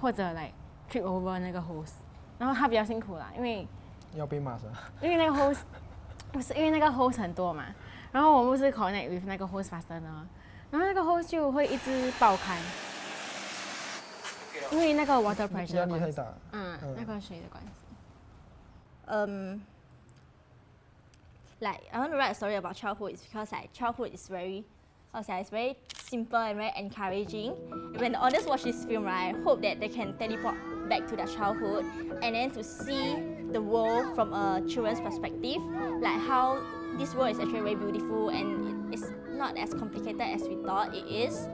或者like trip over 那个 hose， 然后他比较辛苦啦，因为
要被骂是吧？
因为那个 hose 不是因为那个 hose 很多嘛，然后我们不是 connect with 那个 hose fastener， 然后那个 hose 就会一直爆开。因为那个 water pressure
压力太大，
那个水的关系。
Like I want to write a story about childhood is because like childhood is very, it's very simple and very encouraging. When the audience watch this film, right, I hope that they can teleport back to their childhood and then to see the world from a children's perspective, like how this world is actually very beautiful and it's not as complicated as we thought it is.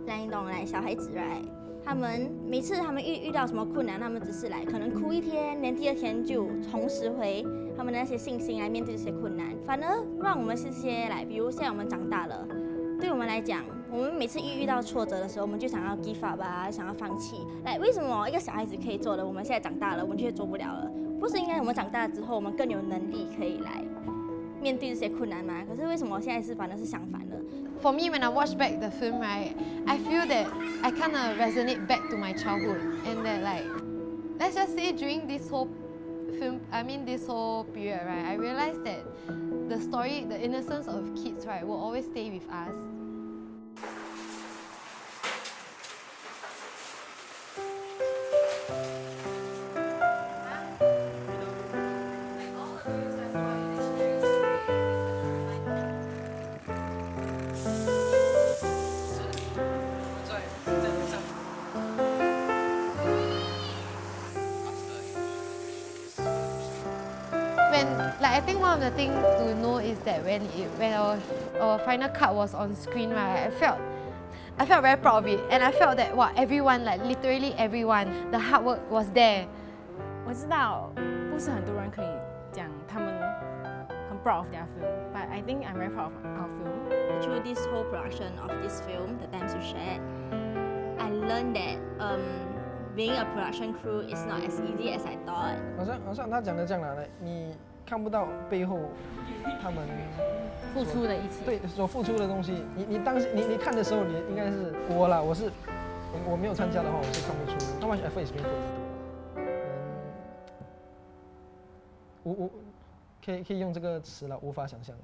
Like 你懂like 小孩子 right？ 他们每次他们遇到什么困难，他们只是来可能哭一天，连第二天就重拾回他们的那些信心来面对这些困难。反而让我们这些来，比如现在我们长大了，对我们来讲，我们每次遇到挫折的时候，我们就想要 give up 啊，想要放弃。来，为什么一个小孩子可以做的，我们现在长大了，我们却做不了了？不是应该我们长大之后，我们更有能力可以来面对这些困难吗？可是为什么现在反而是相反的？
For me, when I watch back the film, right, I feel that I kind of resonate back to my childhood, and that like, let's just say during this whole film, this whole period, right, I realized that the story, the innocence of kids, right, will always stay with us. I think one of the things to know is that when our final cut was on screen, right, I felt very proud of it, and I felt that everyone, like literally everyone, the hard work was there. 我知道不是很多人可以讲他们很 proud of their film, but I think I'm very proud of our film.
Through this whole production of this film, The Times You Shared, I learned that being a production crew is not as easy as I thought.
好像他讲的这样啦，你看不到背后他们
付出的一切，
对所付出的东西，你看的时候，你应该是我没有参加的话，我是看不出 how much effort is being put into。可以用这个词了，无法想象。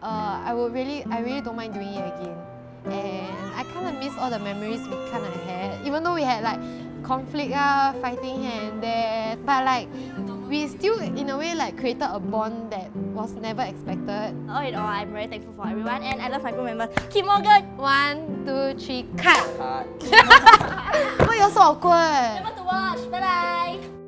I really don't mind doing it again, and I kind of miss all the memories we kind of had, even though we had like conflict, fighting here and there, but like. We still, in a way, like created a bond that was never expected.
All in all, I'm very thankful for everyone, and I love my crew members. Kim Morgan.
1, 2, 3, cut. Why you're so awkward?
Remember to watch. Bye bye.